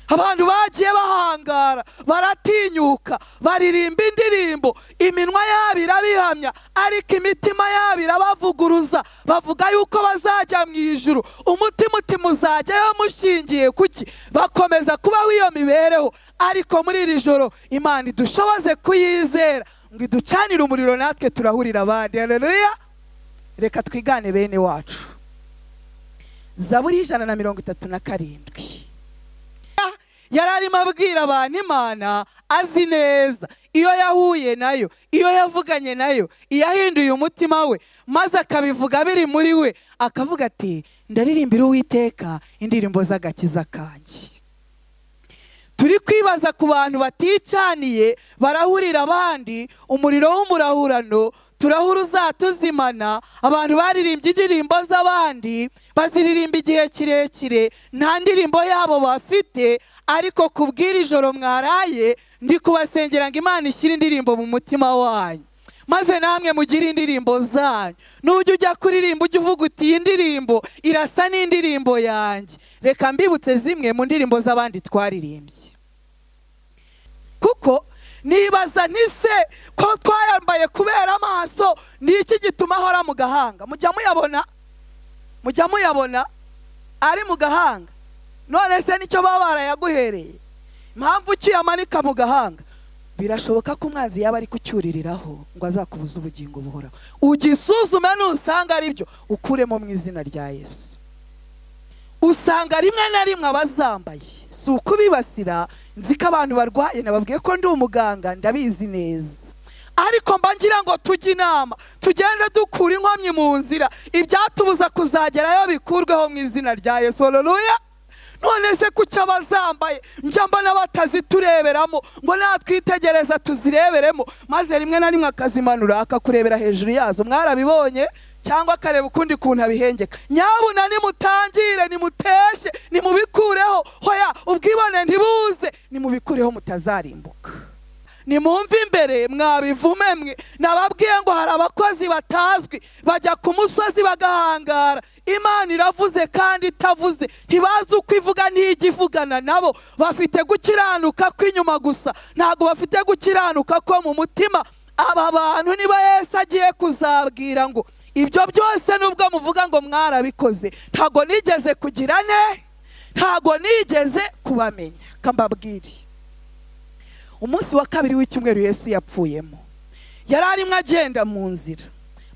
abantu bagiye bahangara baratinyuka baririmba indirimbo iminwa yabo irabihamya ariko imitima yabo irabavuguruza bavuga yuko bazajya mu ijuru umutima uzajyayo mushingiye kuki bakomeza kubaho iyo mibereho ariko muri iri joro Imana idushoboze kuyizera ngo iducanire umuriro natwe turahurira abandi. Haleluya. Reka twigane bene wacu. Zaburi 137 yararimo abwira abantu Imana azi neza iyo yahuye nayo, iyo yavuganye nayo, iyahinduye umutima we maze akabivuga biri muri we akavuga ati ndaririmbira Uwiteka indirimbo z'agakiza kanjye. Turi kwibaza ku bantu baticaniye barahurira abandi umuriro w'umurahurano turahura uzatuzimana. Abantu baririmbye indirimbo z'abandi baziririmba igihe kirekire nta ndirimbo yabo bafite, ariko kubwira ijoro mwaraye ndi kubasengera ngo Imana ishyire indirimbo mu mutima wanyu maze namwe mugire indirimbo zanyu. Nujya ujya kuririmba ujya uvuga uti iyi ndirimbo irasa n'indirimbo yanjye. Reka mbibutse zimwe mu ndirimbo z'abandi twaririmbye, kuko nibaza nise ko twayambaye kubera amaso ni iki gituma ahora mu gahanga. Mujya muyabona ari mu gahanga, none se nicyo baba barayaguhereye? Impamvu ukiyamanika mu gahanga birashoboka ko umwanzi yaba ari kucyuririraho ngo azakubuza ubugingo buhoraho. Ugisuzume nusanga ari byo ukuremo mu izina rya Yesu. Usanga rimwe na rimwe abazambaye si ukubibasira, nzi ko abantu barwaye nababwiye ko ndi umuganga ndabizi neza, ariko mba ngira ngo tujye inama tugende dukura inkomyi mu nzira ibyatubuza kuzagerayo bikurweho mu izina rya Yesu. Haleluya. None se kuki abazambaye njya mbona batazitureberamo ngo natwitegereza tuzireberemo maze rimwe na rimwe akazimanura akakurebera hejuru yazo? Mwarabibonye? Cyangwa akareba ukundi kuntu abihengeka? Nyabuna nimutangire nimuteshe nimubikureho, hoya ubwibone ntibuze, nimubikureho mutazarimbuka. Nimumve imbere mwabivume mwe. Nababwiye ngo hari abakozi batazwi bajya ku musozi bagahangara, Imana iravuze kandi itavuze, ntibazi uko ivuga ntigivugana nabo. Bafite gukiranuka kw'inyuma gusa, ntago bafite gukiranuka ko mu mutima. Aba bantu niba Yesu agiye kuzabwira ngo ibyo byose nubwo muvuga ngo mwarabikoze ntago nigeze kugira ntago nigeze kubamenya. Kambabwire, umunsi wa kabiri w'icyumweru Yesu yapfuyemo yari arimo agenda mu nzira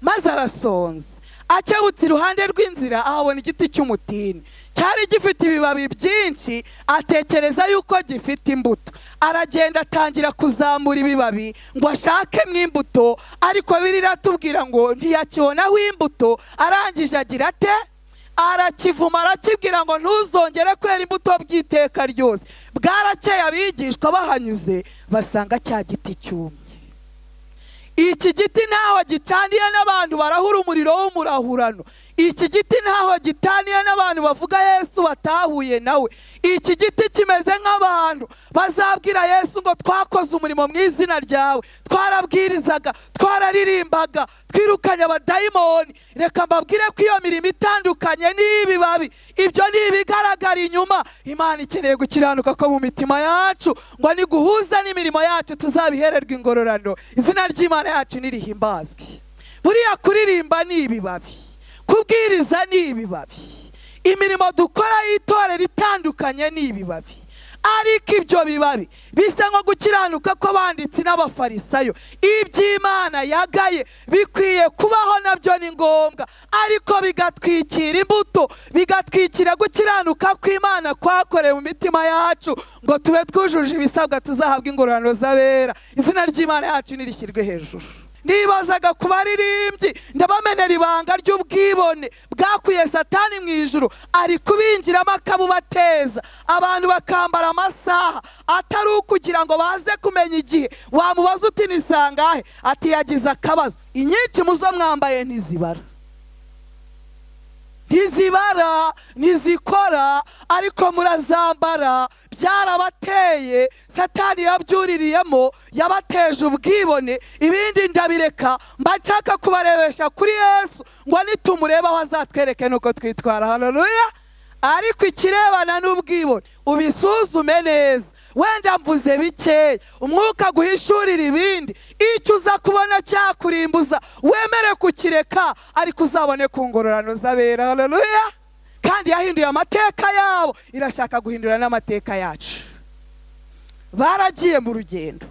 maze arasonza. Akebutse iruhande rw'inzira ahabona igiti cy'umutini cyari gifite ibibabi byinshi, atekereza yuko gifite imbuto. Aragenda atangira kuzamura ibibabi ngo ashakemo imbuto, ariko biratubwira ngo ntiyakibonaho imbuto. Arangije agira ate? Arakivuma arakibwira ngo ntuzongere kwera imbuto by'iteka ryose. Bwarakeye abigishwa bahanyuze basanga cya giti cyumye. Iki giti ntaho gitaniye n'abantu barahura umuriro w'umurahurano. Iki giti ntaho gitaniye n'abantu bavuga Yesu batahuye nawe. Iki giti kimeze nk'abantu bazabwira Yesu ngo twakoze umurimo mu izina ryawe, twarabwirizaga, twararirimbaga, twirukanye abadayimoni. Reka mbabwire ko iyo mirimo itandukanye n'ibibabi, ibyo ni ibigaragara inyuma. Imana ikeneye gukiranuka ko mu mitima yacu ngo niguhuza n'imirimo yacu tuzabihererwa ingororano. Izina ry'Imana yacu nirihimbazwe. Buriya kuririmba ni ibibabi, kubwiriza ni ibibabi, imirimo dukora y'itorero itandukanye ni ibibabi. Ariko ibyo bibabi bisa nko gukiranuka kw'abanditsi n'abafarisayo. Iby'Imana yagaye bikwiye kubaho nabyo ni ngombwa, ariko bigatwikira imbuto, bigatwikira gukiranuka kw'Imana kwakorewe mu mitima yacu ngo tube twujuje ibisabwa tuzahabwa ingororano z'abera. Izina ry'Imana yacu nirishyirwe hejuru. Nibazaga ku baririmbyi ndabamenera ibanga ry'ubwibone bwakuye Satani mu ijuru, ari kubinjiramo akabubateza. Abantu bakambara amasaha atari ukugira ngo baze kumenya igihe. Wamubaza uti ni sangahe? Ati yagize akabazo. Inyinshi muzo mwambaye ntizibara, ntizikora, ariko murazambara. Byarabateye, Satani yabyuririyemo, yabateje ubwibone. Ibindi ndabireka mba nshaka kubarebesha kuri Yesu ngo nitumurebaho azatwereke nuko twitwara. Haleluya. ariko ikirebana n'ubwibone ubisuzume neza. Wenda mvuze bikeya, umwuka guhishurira ibindi, icyo uza kubona cyakurimbuza wemere kukireka, ariko uzabone ku ngororano z'abera. Haleluya. Kandi yahinduye amateka yabo, irashaka guhindura n'amateka yacu. Baragiye mu rugendo,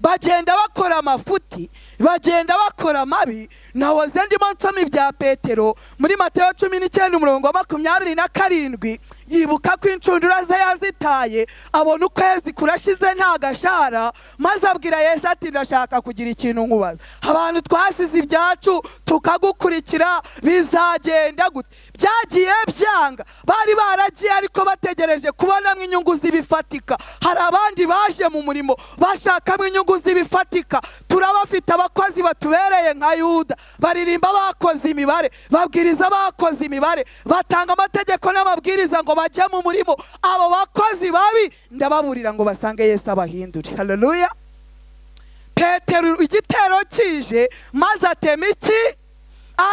bagenda bakora amafuti, bagenda bakora mabi. Nahoze ndimo nsoma ibya Petero muri Mateyo 19:27, yibuka ko inshundura ze yazitaye, abona ukwezi kurashize nta gashara, maze abwira Yesu ati ndashaka kugira ikintu nkubaza. Abantu twasize ibyacu tukagukurikira bizagenda gute? Byagiye byanga, bari baragiye ariko bategereje kubonamo inyungu zibifatika. Hari abandi baje mu murimo bashakamo inyungu zibifatika. Turabafite abakozi batubereye nka Yuda, baririmba bakoze imibare, babwiriza bakoze imibare, batanga amategeko n'amabwiriza ngo bajye mu murimo. Abo bakozi babi ndababurira ngo basange Yesu abahindure. Haleluya. Petero igitero kije, maze atema iki?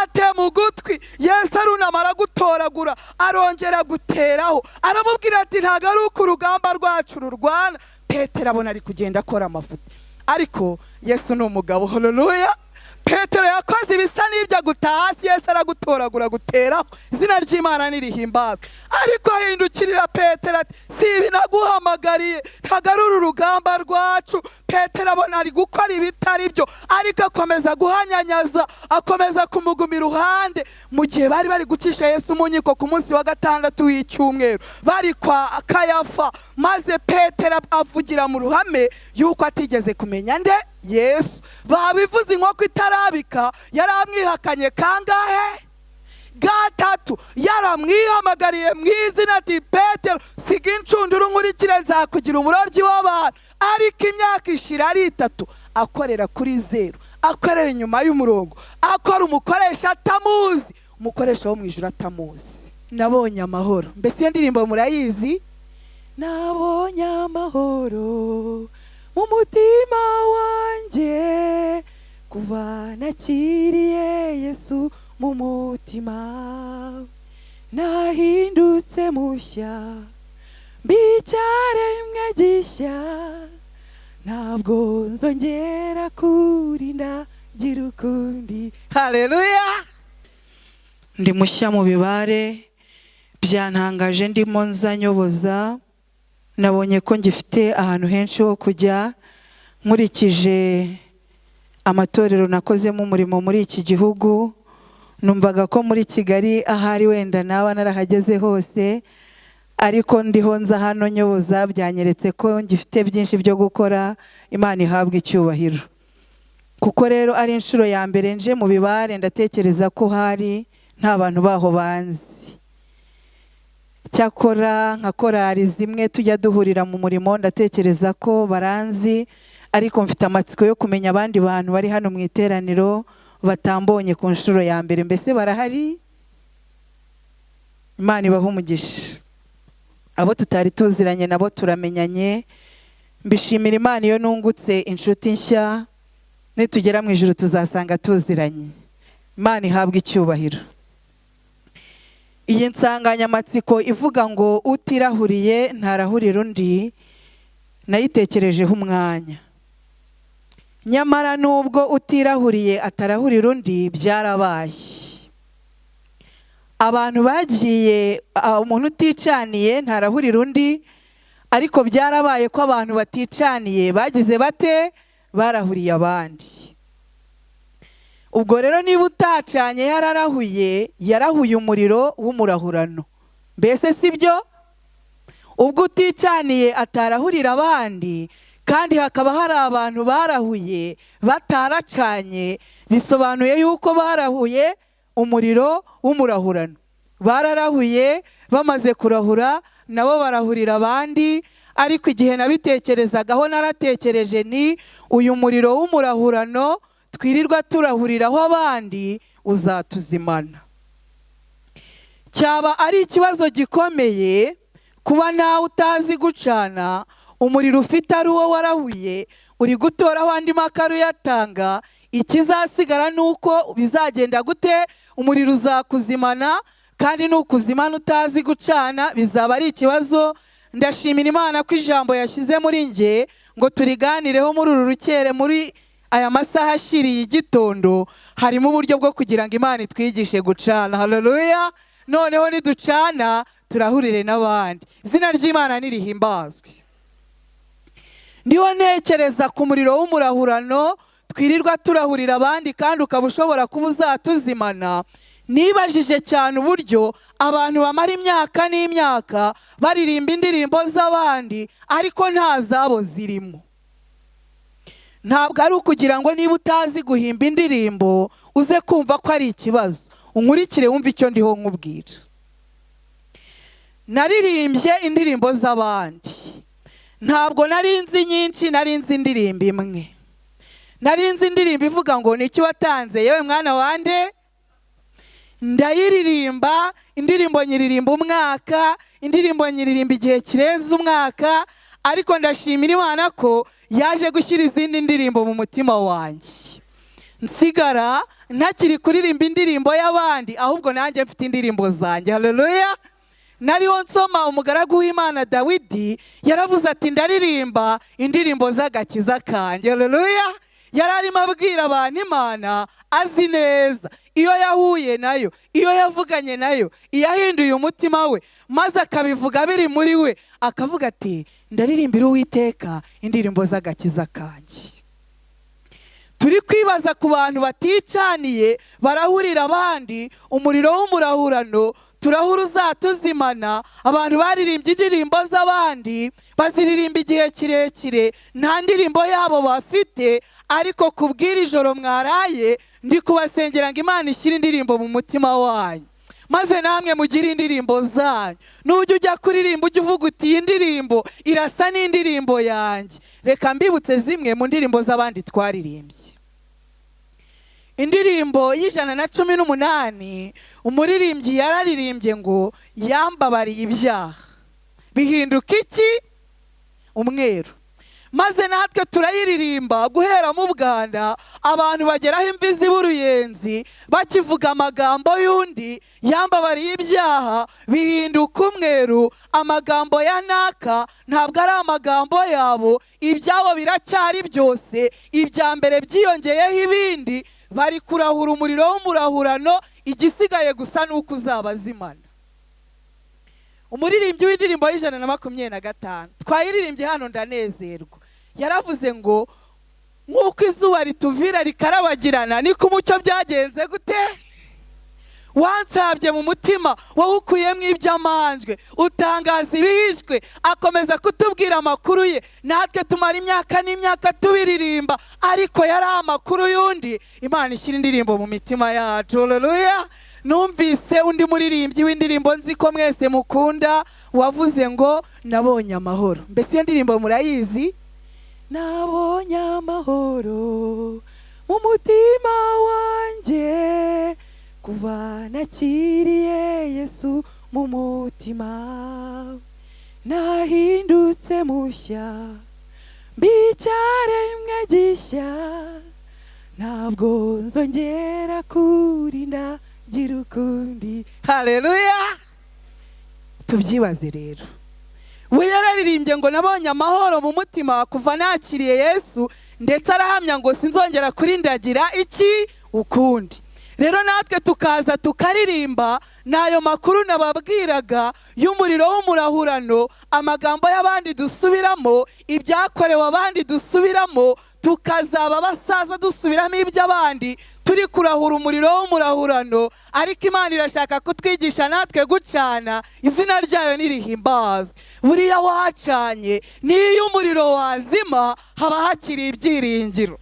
Atema ugutwi. Yesu arunamara gutoragura, arongera guteraho, aramubwira ati ntago ari uko urugamba rwacu rurwana. Petero abona ari kugenda akora amafuti, ariko Yesu ni umugabo. Haleluya. Petero yakoze ibisa n'ibyo gutaha hasi, Yesu aragutoragura guteraho. Izina ry'Imana nirihimbazwe. Ariko ahindukirira Petero ati si ibi naguhamagariye, ntago ari uru rugamba rwacu. Petero abona ari gukora ibitari byo, ariko akomeza guhanyanyaza, akomeza kumuguma iruhande. Mu gihe bari bari gucisha Yesu mu nkiko ku munsi wa gatandatu w'icyumweru, bari kwa Kayafa, maze Petero avugira mu ruhame yuko atigeze kumenya nde? Yesu. Babivuze inkoko itarabika, yaramwihakanye kangahe? Gatatu. Yaramwihamagariye mu izina ati Petero siga inshundura nkurikire nzakugira umurobyi w'abantu. Ariko imyaka ishira ari 3 akorera kuri zero, akorera inyuma y'umurongo, akora umukoresha atamuzi, umukoresha wo mu ijuru atamuzi. Nabonye amahoro. Mbese iyo ndirimbo murayizi? Nabonye amahoro mu mutima wanjye kuva nakiriye Yesu mu mutima, nahindutse mushya, mbicyaremwe gishya, ntabwo nzongera kurinda gira ukundi. Haleluya. Ndi mushya mu bibare, byantangaje ndimo nzanyoboza. Nabonye ko ngifite ahantu henshi ho kujya, nkurikije amatorero nakozemo umurimo muri iki gihugu. Numvaga ko muri Kigali ahari wenda naba narahageze hose, ariko ndiho nza hano nyoboza, byanyeretse ko ngifite byinshi byo gukora. Imana ihabwe icyubahiro. Kuko rero ari inshuro ya mbere nje mu bibare, ndatekereza ko hari nta bantu baho banzi. Cyakora nka korari zimwe tujya duhurira mu murimo, ndatekereza ko baranzi, ariko mfite amatsiko yo kumenya abandi bantu bari hano mu iteraniro batambonye ku nshuro ya mbere. Mbese barahari? Imana ibahe umugisha. Abo tutari tuziranye nabo turamenyanye. Mbishimira Imana iyo nungutse inshuti nshya, nitugera mu ijuru tuzasanga tuziranye. Imana ihabwe icyubahiro. Iyi nsanganyamatsiko ivuga ngo utirahuriye ntarahurira undi, nayitekerejeho umwanya. Nyamara nubwo utirahuriye atarahurira undi, byarabaye. Abantu bagiye, umuntu uticaniye ntarahurira undi, ariko byarabaye ko abantu baticaniye bagize bate? Barahuriye abandi. Ubwo rero niba utacanye yararahuye, yarahuye umuriro w'umurahurano. Mbese sibyo? Ubwo uticaniye atarahurira abandi, kandi hakaba hari abantu barahuye bataracanye, bisobanuye yuko barahuye umuriro w'umurahurano. Bararahuye, bamaze kurahura nabo barahurira abandi. Ariko igihe nabitekerezagaho naratekereje ni uyu muriro w'umurahurano twirirwa turahuriraho abandi uzatuzimana. Cyaba ari ikibazo gikomeye kuba nawe utazi gucana, umuriro ufite ari uwo warahuye, uri gutoraho andi makara uyatanga, ikizasigara nuko bizagenda gute? Umuriro uzakuzimana, kandi nukuzimana utazi gucana bizaba ari ikibazo. Ndashimira Imana ko ijambo yashyize muri nge ngo turiganireho muri uru rukere, muri aya masaha ashiriye igitondo. Harimo uburyo bwo kugira ngo Imana itwigishe gucana. Haleluya. Noneho niducana turahurire n'abandi. Izina ry'Imana nirihimbazwe. Ndiho ntekereza ku muriro w'umurahurano twirirwa turahurira abandi kandi ukaba ushobora kuba uzatuzimana. Nibajije cyane uburyo abantu bamara imyaka n'imyaka baririmba indirimbo z'abandi ariko nta zabo zirimo. Ntabwo ari ukugira ngo niba utazi guhimba indirimbo uze kumva ko ari ikibazo. Unkurikire wumve icyo ndiho nkubwira. Naririmbye indirimbo z'abandi. Ntabwo narinzi nyinshi, narinzi indirimbo imwe. Narinzi indirimbo ivuga ngo niki watanze yewe mwana wande. Ndayiririmba, indirimbo nyiririmba umwaka, indirimbo nyiririmba igihe kirenze umwaka, ariko ndashimira Imana ko yaje gushyira izindi ndirimbo mu mutima wanjye. Nsigara ntakiri kuririmba indirimbo y'abandi, ahubwo nanjye mfite indirimbo zanjye. Haleluya. Nariho nsoma umugaragu w'Imana Dawidi yaravuze ati ndaririmba indirimbo z'agakiza kanjye. Haleluya. Yararimo abwira abantu Imana azi neza iyo yahuye nayo, iyo yavuganye nayo, iyahinduye umutima we maze akabivuga biri muri we, akavuga ati ndaririmbira Uwiteka indirimbo z'agakiza kanjye. Turi kwibaza ku bantu baticaniye barahurira abandi, umuriro w'umurahurano turahura uzatuzimana. Abantu baririmbye indirimbo z'abandi baziririmba igihe kirekire nta ndirimbo yabo bafite, ariko kubwira ijoro mwaraye ndi kubasengera ngo Imana ishyire indirimbo mu mutima wanyu, maze namwe mugire indirimbo zanyu. Nujya ujya kuririmba ujya uvuga uti iyi ndirimbo irasa n'indirimbo yanjye. Reka mbibutse zimwe mu ndirimbo z'abandi twaririmbye. Indirimbo y'118 umuririmbyi yararirimbye ngo yambabariye ibyaha bihinduka iki? Umweru. Maze natwe turayiririmba guhera mu Buganda, abantu bageraho imvi z'uruyenzi bakivuga amagambo y'undi yambabariye ibyaha bihinduka umweru. Amagambo ya naka ntabwo ari amagambo yabo, ibyabo biracyari byose, ibya mbere byiyongeyeho ibindi. Bari kurahura umuriro w'umurahurano, igisigaye gusa nuko uzabazimana. Umuririmbyi w'indirimbo y'125 twayiririmbye hano ndanezerwa, yaravuze ngo nk'uko izuba rituvira rikarabagirana niko umucyo byagenze gute? Wansabye mu mutima, wowe ukuyemo iby'amanjwe, utangaza ibihishwe, akomeza kutubwira amakuru ye. Natwe tumara imyaka n'imyaka tubiririmba, ariko yari amakuru y'undi. Imana ishyira indirimbo mu mitima yacu. Haleluya. Numvise undi muririmbyi w'indirimbo nzi ko mwese mukunda wavuze ngo nabonye amahoro. Mbese iyo ndirimbo murayizi? Nabonye amahoro mu mutima wanjye kuva nakiriye Yesu mu mutima, nahindutse mushya mbicyaremwe gishya, ntabwo nzongera kurinda gira ukundi. Haleluya. Tubyibaze rero. We yararirimbye ngo nabonye amahoro mu mutima kuva nakiriye Yesu, ndetse arahamya ngo sinzongera kurindagira iki? Ukundi. Rero natwe tukaza tukaririmba nayo makuru nababwiraga y'umuriro w'umurahurano, amagambo y'abandi dusubiramo, ibyakorewe abandi dusubiramo, tukazaba basaza dusubiramo iby'abandi, turi kurahura umuriro w'umurahurano. Ariko Imana irashaka kutwigisha natwe gucana. Izina ryayo nirihimbazwe. Buriya wacanye niyo umuriro wazima haba hakiri ibyiringiro.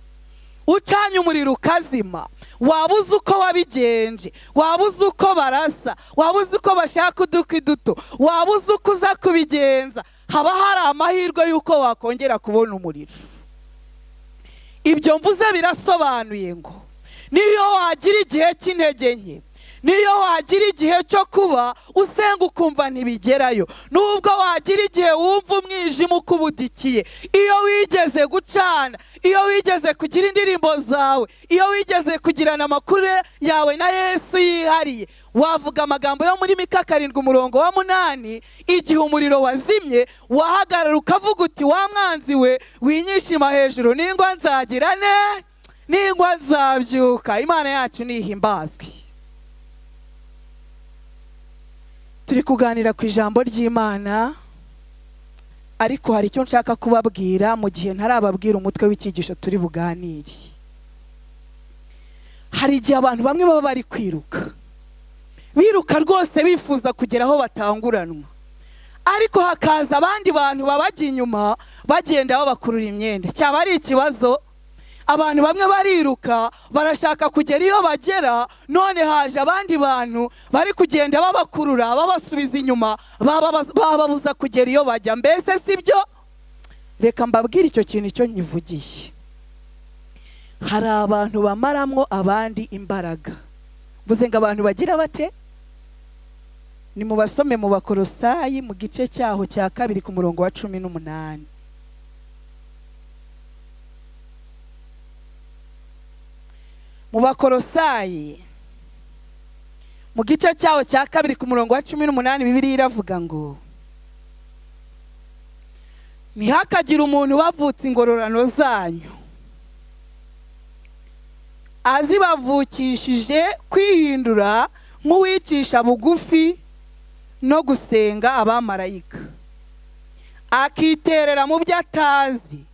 Ucanye umuriro ukazima, wabuze uko wabigenje, wabuze uko barasa, wabuze uko bashaka udukwi duto, wabuze uko uza kubigenza, haba hari amahirwe y'uko wakongera kubona umuriro. Ibyo mvuze birasobanuye ngo niyo wagira igihe cy'intege nke, niyo wagira igihe cyo kuba usenga ukumva ntibigerayo, nubwo wagira igihe wumva umwijima ukubudikiye, iyo wigeze gucana, iyo wigeze kugira indirimbo zawe, iyo wigeze kugirana amakuru yawe na Yesu yihariye, wavuga amagambo yo muri Mika 7:8, igihe umuriro wazimye wahagarara ukavuga uti wa mwanzi we winyishima hejuru, ningwa nzagira ne, ningwa nzabyuka. Imana yacu nihimbazwe. Turi kuganira ku ijambo ry'Imana, ariko hari icyo nshaka kubabwira mu gihe ntarababwira umutwe w'icyigisho turi buganire. Hari igihe abantu bamwe baba bari kwiruka, biruka rwose bifuza kugera aho batanguranwa, ariko hakaza abandi bantu babajya inyuma bagenda babakurura imyenda. Cyaba ari ikibazo? Abantu bamwe bariruka barashaka kugera iyo bagera, none haje abandi bantu bari kugenda babakurura babasubiza inyuma, bababuza kugera iyo bajya. Mbese sibyo? Reka mbabwire icyo kintu icyo nyivugiye. Hari abantu bamaramwo abandi imbaraga. Mvuze ngo abantu bagira bate? Ni mu basome mu Bakolosayi mu gice cyaho cya 2 ku murongo wa 18. Mu Bakolosayi mu gice cyaho cya 2 ku murongo wa 18, Bibiliya iravuga ngo ntihakagira umuntu bavutse ingororano zanyu azibavukishije kwihindura nk'uwicisha bugufi no gusenga abamarayika, akiterera mu byo atazi,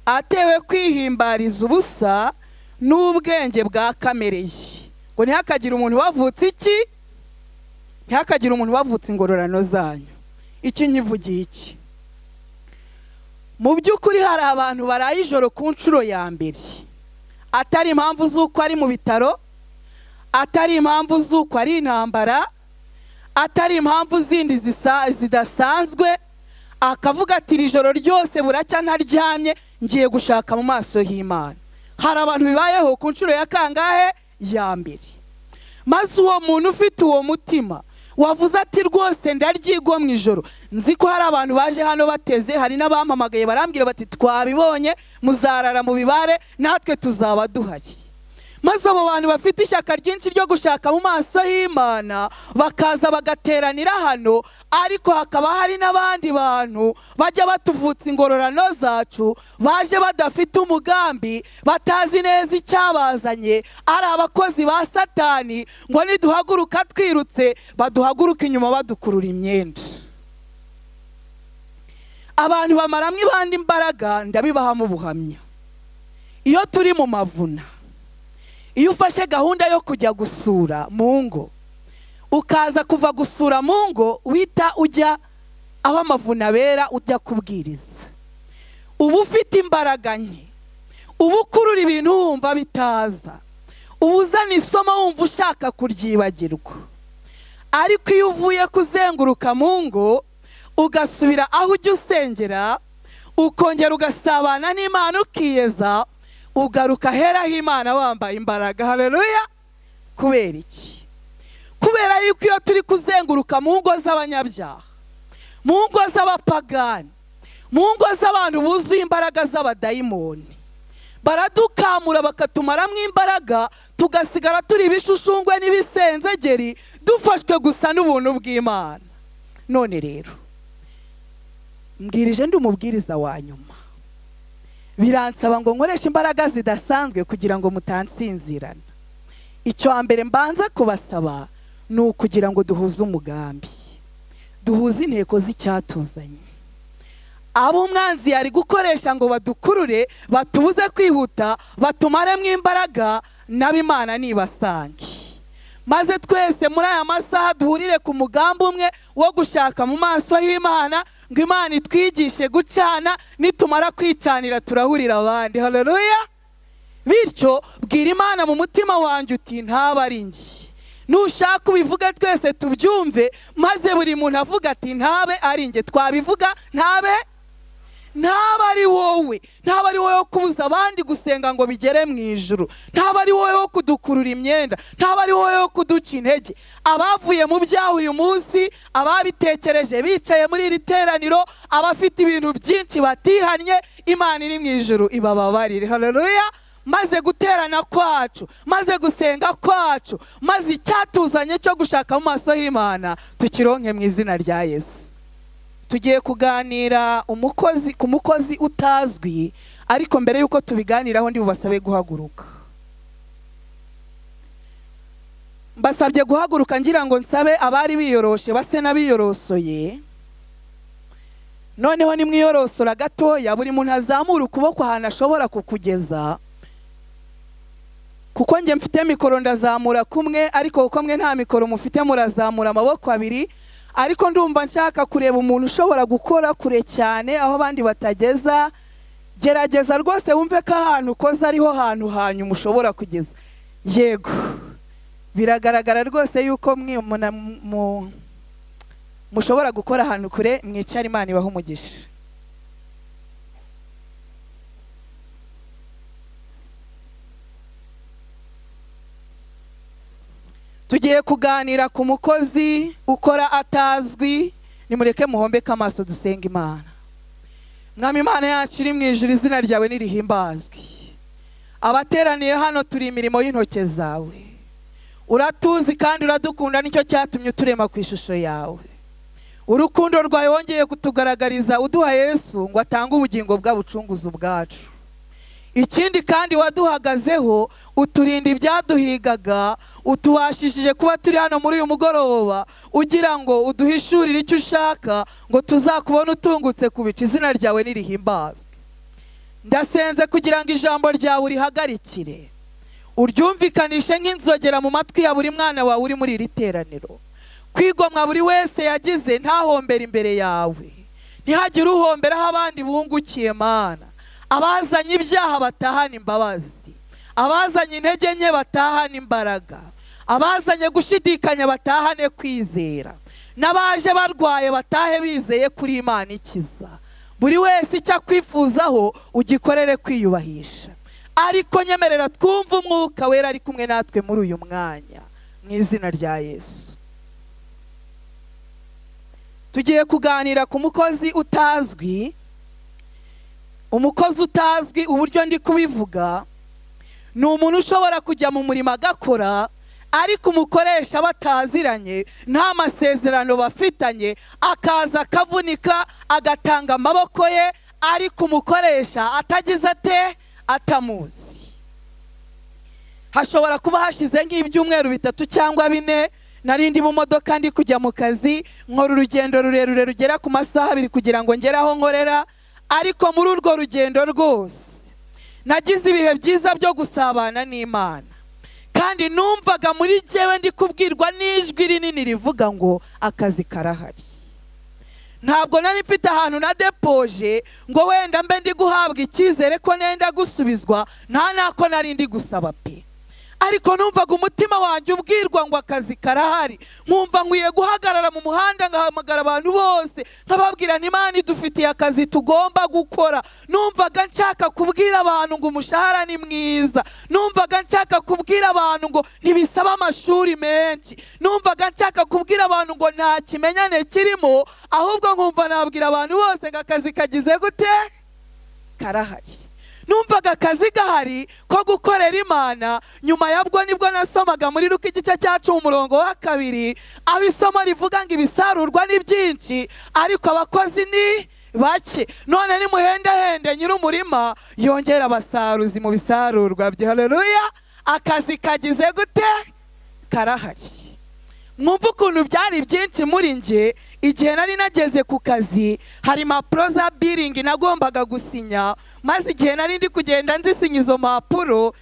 atewe kwihimbariza ubusa n'ubwenge bwa kamere ye. Ngo ntihakagira umuntu wavutse iki? Ntihakagira umuntu wavutse ingororano zanyu. Iki nyivugiye iki? Mu by'ukuri hari abantu baraye ijoro ku nshuro ya mbere, atari impamvu z'uko ari mu bitaro, atari impamvu z'uko ari intambara, atari impamvu zindi zidasanzwe, akavuga ati iri joro ryose buracya ntaryamye ngiye gushaka mu maso y'Imana. Hari abantu bibayeho ku nshuro ya kangahe? Ya mbere. Maze uwo muntu ufite uwo mutima wavuze ati rwose ndaryigwa mu ijoro. Nzi ko hari abantu baje hano bateze, hari n'abampamagaye barambwira bati twabibonye muzarara mu bibare natwe tuzaba duhari. Maze abo bantu bafite ishyaka ryinshi ryo gushaka mu maso y'Imana bakaza bagateranira hano, ariko hakaba hari n'abandi bantu bajya batuvutsa ingororano zacu, baje badafite umugambi, batazi neza icyabazanye, ari abakozi ba Satani, ngo niduhaguruka twirutse baduhaguruka inyuma badukurura imyenda. Abantu bamaramwe ibandi imbaraga ndabibahamo ubuhamya. Iyo turi mu mavuna, iyo ufashe gahunda yo kujya gusura mu ngo, ukaza kuva gusura mu ngo uhita ujya aho amavuna bera ujya kubwiriza, uba ufite imbaraga nke, uba ukurura ibintu wumva bitaza, uba uzana isomo wumva ushaka kuryibagirwa. Ariko iyo uvuye kuzenguruka mu ngo ugasubira aho ujya usengera, ukongera ugasabana n'Imana ukiyeza, ugaruka hera h'Imana wambaye imbaraga. Haleluya! Kubera iki? Kubera yuko iyo turi kuzenguruka mu ngo z'abanyabyaha, mu ngo z'abapagani, mu ngo z'abantu buzuye imbaraga z'abadayimoni, baradukamura bakatumaramwo imbaraga, tugasigara turi ibishushungwe n'ibisenzegeri, dufashwe gusa n'ubuntu bw'Imana. None rero mbwirije ndi umubwiriza wa nyuma, biransaba ngo nkoreshe imbaraga zidasanzwe kugira ngo mutansinzirana. Icyo mbere mbanza kubasaba ni ukugira ngo duhuze umugambi, duhuze inteko z'icyatuzanye. Abo umwanzi yari gukoresha ngo badukurure, batubuze kwihuta, batumaremwo imbaraga, n'Imana nibasange. Maze twese muri aya masaha duhurire ku mugambi umwe wo gushaka mu maso y'Imana, ngo Imana itwigishe gucana, nitumara kwicanira turahurira abandi. Haleluya! Bityo bwira Imana mu mutima wanjye uti ntaba ari njye. Nushaka ubivuge twese tubyumve, maze buri muntu avuga ati ntabe ari njye. Twabivuga ntabe ntaba ari wowe wo kubuza abandi gusenga ngo bigere mu ijuru, ntaba ari wowe wo kudukurura imyenda, ntaba ari wowe wo kuduca intege. Abavuye mu byaha uyu munsi, ababitekereje bicaye muri iri teraniro, abafite ibintu byinshi batihanye, Imana iri mu ijuru ibababarire. Haleluya. Maze guterana kwacu, maze gusenga kwacu, maze icyatuzanye cyo gushaka mu maso y'Imana tukironke mu izina rya Yesu. Tugiye kuganira ku mukozi utazwi, ariko mbere yuko tubiganiraho ndi bubasabe guhaguruka. Mbasabye guhaguruka ngira ngo nsabe abari biyoroshe base n'abiyorosoye. Noneho nimwiyorosora gatoya, buri muntu azamura ukuboko ahantu ashobora kukugeza, kuko nge mfite mikoro ndazamura kumwe, ariko kuko mwe nta mikoro mufite murazamura amaboko abiri. Ariko ndumva nshaka kureba umuntu ushobora gukora kure cyane aho abandi batageza. Gerageza rwose wumve ko ahantu ukoze ariho hantu hanyuma ushobora kugeza. Yego, biragaragara rwose yuko mushobora gukora ahantu kure. Mwicara, Imana ibahe umugisha. Tugiye kuganira ku mukozi ukora atazwi. Nimureke muhombeke amaso dusenga Imana. Mwami Imana yacu iri mu ijuru, izina ryawe nirihimbazwe. Abateraniye hano turi imirimo y'intoke zawe. Uratuzi kandi uradukunda, nicyo cyatumye uturema ku ishusho yawe. Urukundo rwawe wongeye kutugaragariza uduha Yesu ngo atange ubugingo bw'abucunguzi bwacu. Ikindi kandi waduhagazeho, uturinda ibyaduhigaga, utubashishije kuba turi hano muri uyu mugoroba, ugira ngo uduhishurire icyo ushaka, ngo tuzakubona utungutse ku bicu. Izina ryawe nirihimbazwe. Ndasenze kugira ngo ijambo ryawe urihagarikire, uryumvikanishe nk'inzogera mu matwi ya buri mwana wawe uri muri iri teraniro. Kwigomwa buri wese yagize ntahombera imbere yawe, ntihagire uhombera aho abandi bungukiye. Mana, abazanye ibyaha batahana imbabazi, abazanye intege nke batahana imbaraga, abazanye gushidikanya batahane kwizera, n'abaje barwaye batahe bizeye kuri Imana ikiza. Buri wese icyo akwifuzaho ugikorere kwiyubahisha. Ariko nyemerera twumve Umwuka Wera ari kumwe natwe muri uyu mwanya, mu izina rya Yesu. Tugiye kuganira ku mukozi utazwi. Umukozi utazwi, uburyo ndi kubivuga, ni umuntu ushobora kujya mu murimo agakora, ariko umukoresha bataziranye, nta masezerano bafitanye, akaza akavunika agatanga amaboko ye, ariko umukoresha atagize ate, atamuzi. Hashobora kuba hashize nk'ibyumweru 3 cyangwa 4 narindi mu modoka ndi kujya mu kazi, nkora urugendo rurerure rugera ku masaha 2 kugira ngo ngere aho nkorera. Ariko muri urwo rugendo rwose nagize ibihe byiza byo gusabana n'Imana, kandi numvaga muri jewe ndi kubwirwa n'ijwi rinini rivuga ngo akazi karahari. Ntabwo nari mfite ahantu na depoje ngo wenda mbe ndi guhabwa icyizere ko nenda gusubizwa, nta nako nari ndi gusaba pe. Ariko numvaga umutima wanjye ubwirwa ngo akazi karahari. Nkumva nkwiye guhagarara mu muhanda ngahamagara abantu bose nkababwira nti Imana idufitiye akazi tugomba gukora. Numvaga nshaka kubwira abantu ngo umushahara ni mwiza. Numvaga nshaka kubwira abantu ngo ntibisaba amashuri menshi. Numvaga nshaka kubwira abantu ngo nta kimenyane kirimo, ahubwo nkumva nabwira abantu bose ngo akazi kagize gute, karahari. Numvaga akazi gahari ko gukorera Imana. Nyuma yabwo nibwo nasomaga muri Luka igice cya 10 umurongo wa 2, aho isomo rivuga ngo ibisarurwa ni byinshi ariko abakozi ni bake. None ni muhendahende nyir'umurima yongera abasaruzi mu bisarurwa bye. Haleluya. Akazi kagize gute, karahari. Mwumva ukuntu byari byinshi muri nge. Igihe nari nageze ku kazi, hari impapuro za billing nagombaga gusinya, maze igihe nari ndi kugenda nzisinya izo mpapuro,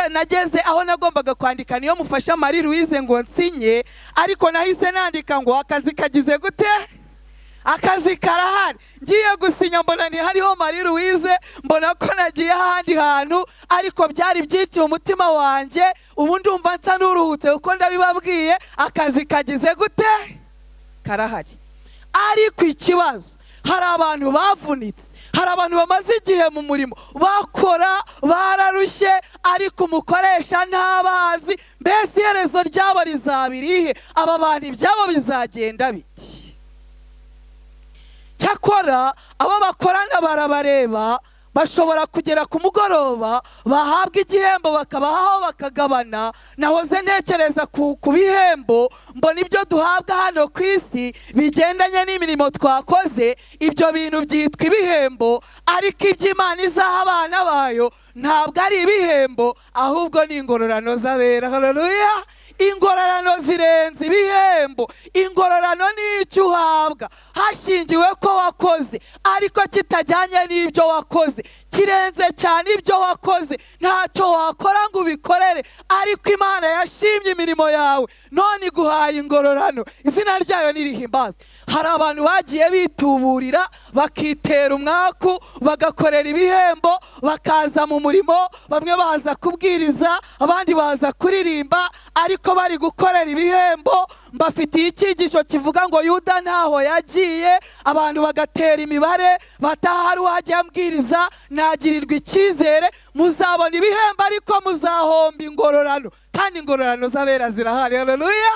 nageze aho nagombaga kwandika NIYOMUFASHA Louise ngo nsinye, ariko nahise nandika ngo akazi kagize gute, akazi karahari. Ngiye gusinya mbona hariho Louise, mbona ko nagiye ahandi hantu, ariko byari byinshi mu mutima wanjye. Ubu ndumva nsa n'uruhutse uko ndabibabwiye, akazi kagize gute, karahari. Ariko ikibazo, hari abantu bavunitse, hari abantu bamaze igihe mu murimo bakora bararushye ariko umukoresha ntabazi, mbese iherezo ryabo rizabirihe? aba bantu ibyabo bizagenda biti? cyakora abo bakorana barabareba, bashobora kugera ku mugoroba bahabwa igihembo bakabahaho bakagabana. nahoze ntekereza ku bihembo, mbona ibyo duhabwa hano ku isi bigendanye n'imirimo twakoze, ibyo bintu byitwa ibihembo, ariko iby'Imana izaha abana bayo ntabwo ari ibihembo, ahubwo ni ingororano z'abera. Haleluya! ingororano zirenze ibihembo. ingororano ni icyo uhabwa hashingiwe ko wakoze, ariko kitajyanye n'ibyo wakoze, kirenze cyane ibyo wakoze. ntacyo wakora ngo ubikorere, ariko Imana yashimye imirimo yawe none iguhaye ingororano. izina ryayo nirihimbazwe. hari abantu bagiye bituburira bakitera umwaku bagakorera ibihembo, bakaza mu murimo, bamwe baza kubwiriza abandi baza kuririmba, ariko bari gukorera ibihembo. mbafitiye icyigisho kivuga ngo Yuda ntaho yagiye, abantu bagatera imibare batahari wajya ambwiriza nagirirwa icyizere. muzabona ibihembo ariko muzahomba ingororano, kandi ingororano z'abera zirahari. Haleluya!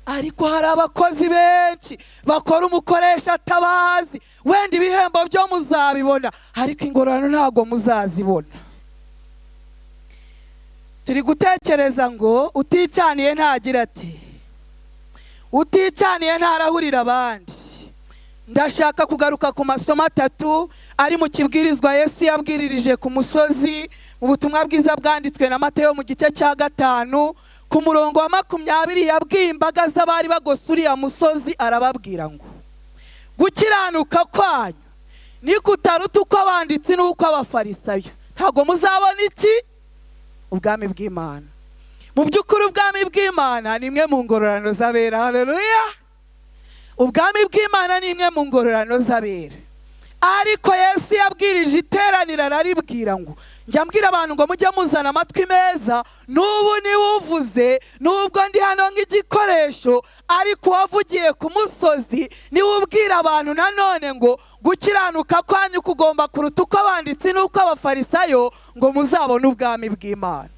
ariko hari abakozi benshi bakora umukoresha atabazi, wenda ibihembo byo muzabibona ariko ingororano ntago muzazibona. turi gutekereza ngo uticaniye ntagira ati, uticaniye ntarahurira abandi. ndashaka kugaruka ku masomo 3 ari mu kibwirizwa Yesu yabwiririje ku musozi, mu butumwa bwiza bwanditswe na Mateyo mu gice cya 5 ku murongo wa 20. yabwiye imbaga z'abari bagose uriya musozi, arababwira ngo gukiranuka kwanyu ni kutaruta uko abanditsi n'uko abafarisayo, ntago muzabona iki? ubwami bw'Imana. mu by'ukuri ubwami bw'Imana ni imwe mu ngororano z'abera. Haleluya! ubwami bw'Imana ni imwe mu ngororano z'abera. ariko Yesu yabwirije iteranira araribwira ngo njya mbwira abantu ngo mujye muzana amatwi meza, n'ubu niwe uvuze, nubwo ndi hano nk'igikoresho, ariko wavugiye ku musozi niwe ubwira abantu nanone ngo gukiranuka kwanyu kugomba kuruta uko abanditsi n'uko abafarisayo, ngo muzabone ubwami bw'Imana.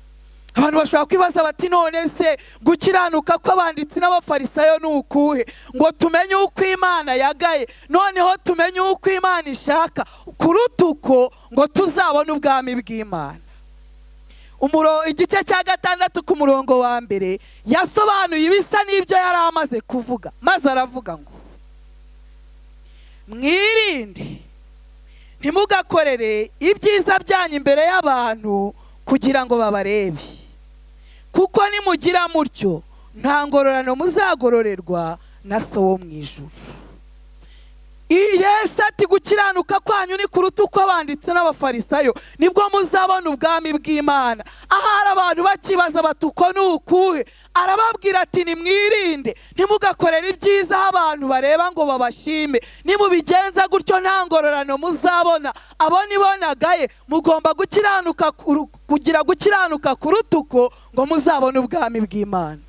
abantu bashobora kwibaza bati none se gukiranuka kw'abanditsi n'abafarisayo ni ukuhe? ngo tumenye uko Imana yagaye, noneho tumenye uko Imana ishaka, kuruta uko ngo tuzabone ubwami bw'Imana. igice cya 6 ku murongo wa 1 yasobanuye ibisa n'ibyo yari amaze kuvuga, maze aravuga ngo mwirinde ntimugakorere ibyiza byanyu imbere y'abantu kugira ngo babarebe, kuko nimugira mutyo nta ngororano muzagororerwa na So wo mu ijuru. Yesu ati gukiranuka kwanyu ni kuruta uko abanditsi n'abafarisayo, nibwo muzabona ubwami bw'Imana. ahari abantu bakibaza bati uko ni ukuhe? arababwira ati nimwirinde ntimugakorere ibyiza aho abantu bareba ngo babashime, nimubigenza gutyo nta ngororano muzabona. abo nibonagaye mugomba gukiranuka, kugira gukiranuka kuruta uko ngo muzabone ubwami bw'Imana.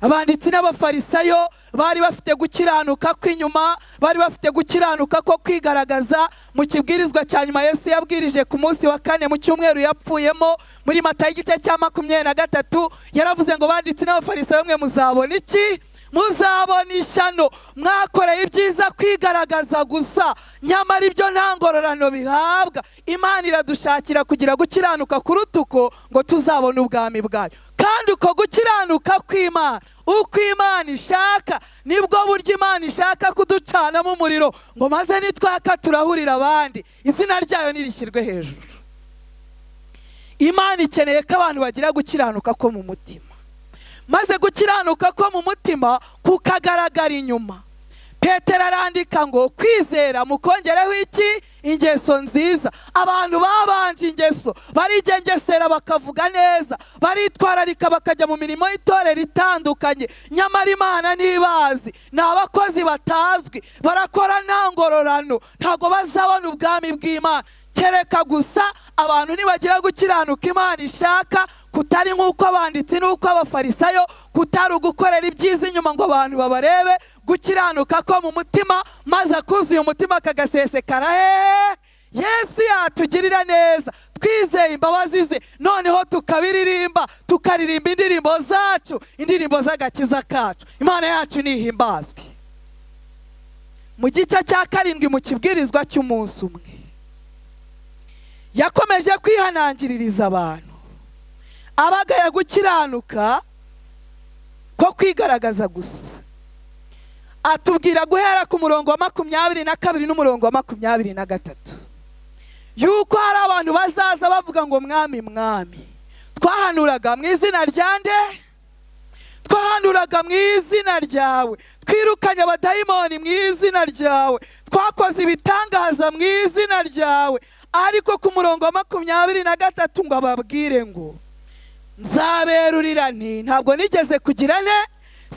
abanditsi n'abafarisayo bari bafite gukiranuka kw'inyuma, bari bafite gukiranuka ko kwigaragaza. mu kibwirizwa cya nyuma Yesu yabwirije ku munsi wa 4 mu cyumweru yapfuyemo, muri Matayo igice cya 23 yaravuze ngo banditsi n'abafarisayo mwe muzabona iki? muzabona ishyano, mwakoreye ibyiza kwigaragaza gusa, nyamara ibyo nta ngororano bihabwa. Imana iradushakira kugira gukiranuka kuruta uko ngo tuzabone ubwami bwayo. kandi uko gukiranuka kw'Imana, uko Imana ishaka, nibwo buryo Imana ishaka kuducanamo umuriro, ngo maze nitwaka turahurira abandi, izina ryayo nirishyirwe hejuru. Imana ikeneye ko abantu bagira gukiranuka ko mu mutima, maze gukiranuka ko mu mutima kukagaragara inyuma. Petero arandika ngo kwizera mukongereho iki? ingeso nziza. abantu babanje ingeso barigengesera bakavuga neza, baritwararika bakajya mu mirimo y'itorero itandukanye, nyamara Imana ntibazi, ni abakozi batazwi, barakora nta ngororano, ntago bazabona ubwami bw'Imana. kereka gusa abantu nibagira gukiranuka Imana ishaka, kutari nk'uko abanditsi n'uko abafarisayo, kutari ugukorera ibyiza inyuma ngo abantu babarebe, gukiranuka ko mu mutima, maze akuzuye umutima kagasesekara Yesu yatugirira neza twizeye imbabazi ze, noneho tukabiririmba, tukaririmba indirimbo zacu, indirimbo z'agakiza kacu. Imana yacu nihimbazwe. Mu gice cya 7 mu kibwirizwa cy'umunsi umwe yakomeje kwihanangiririza abantu abagaya gukiranuka ko kwigaragaza gusa. Atubwira guhera ku murongo wa 22 n'umurongo wa 23 yuko hari abantu bazaza bavuga ngo mwami mwami, twahanuraga mu izina rya nde? Twahanuraga mu izina ryawe, twirukanye abadayimoni mu izina ryawe, twakoze ibitangaza mu izina ryawe. Ariko ku murongo wa 23 ngo ababwire ngo nzaberurira nti ntabwo nigeze kugira ne,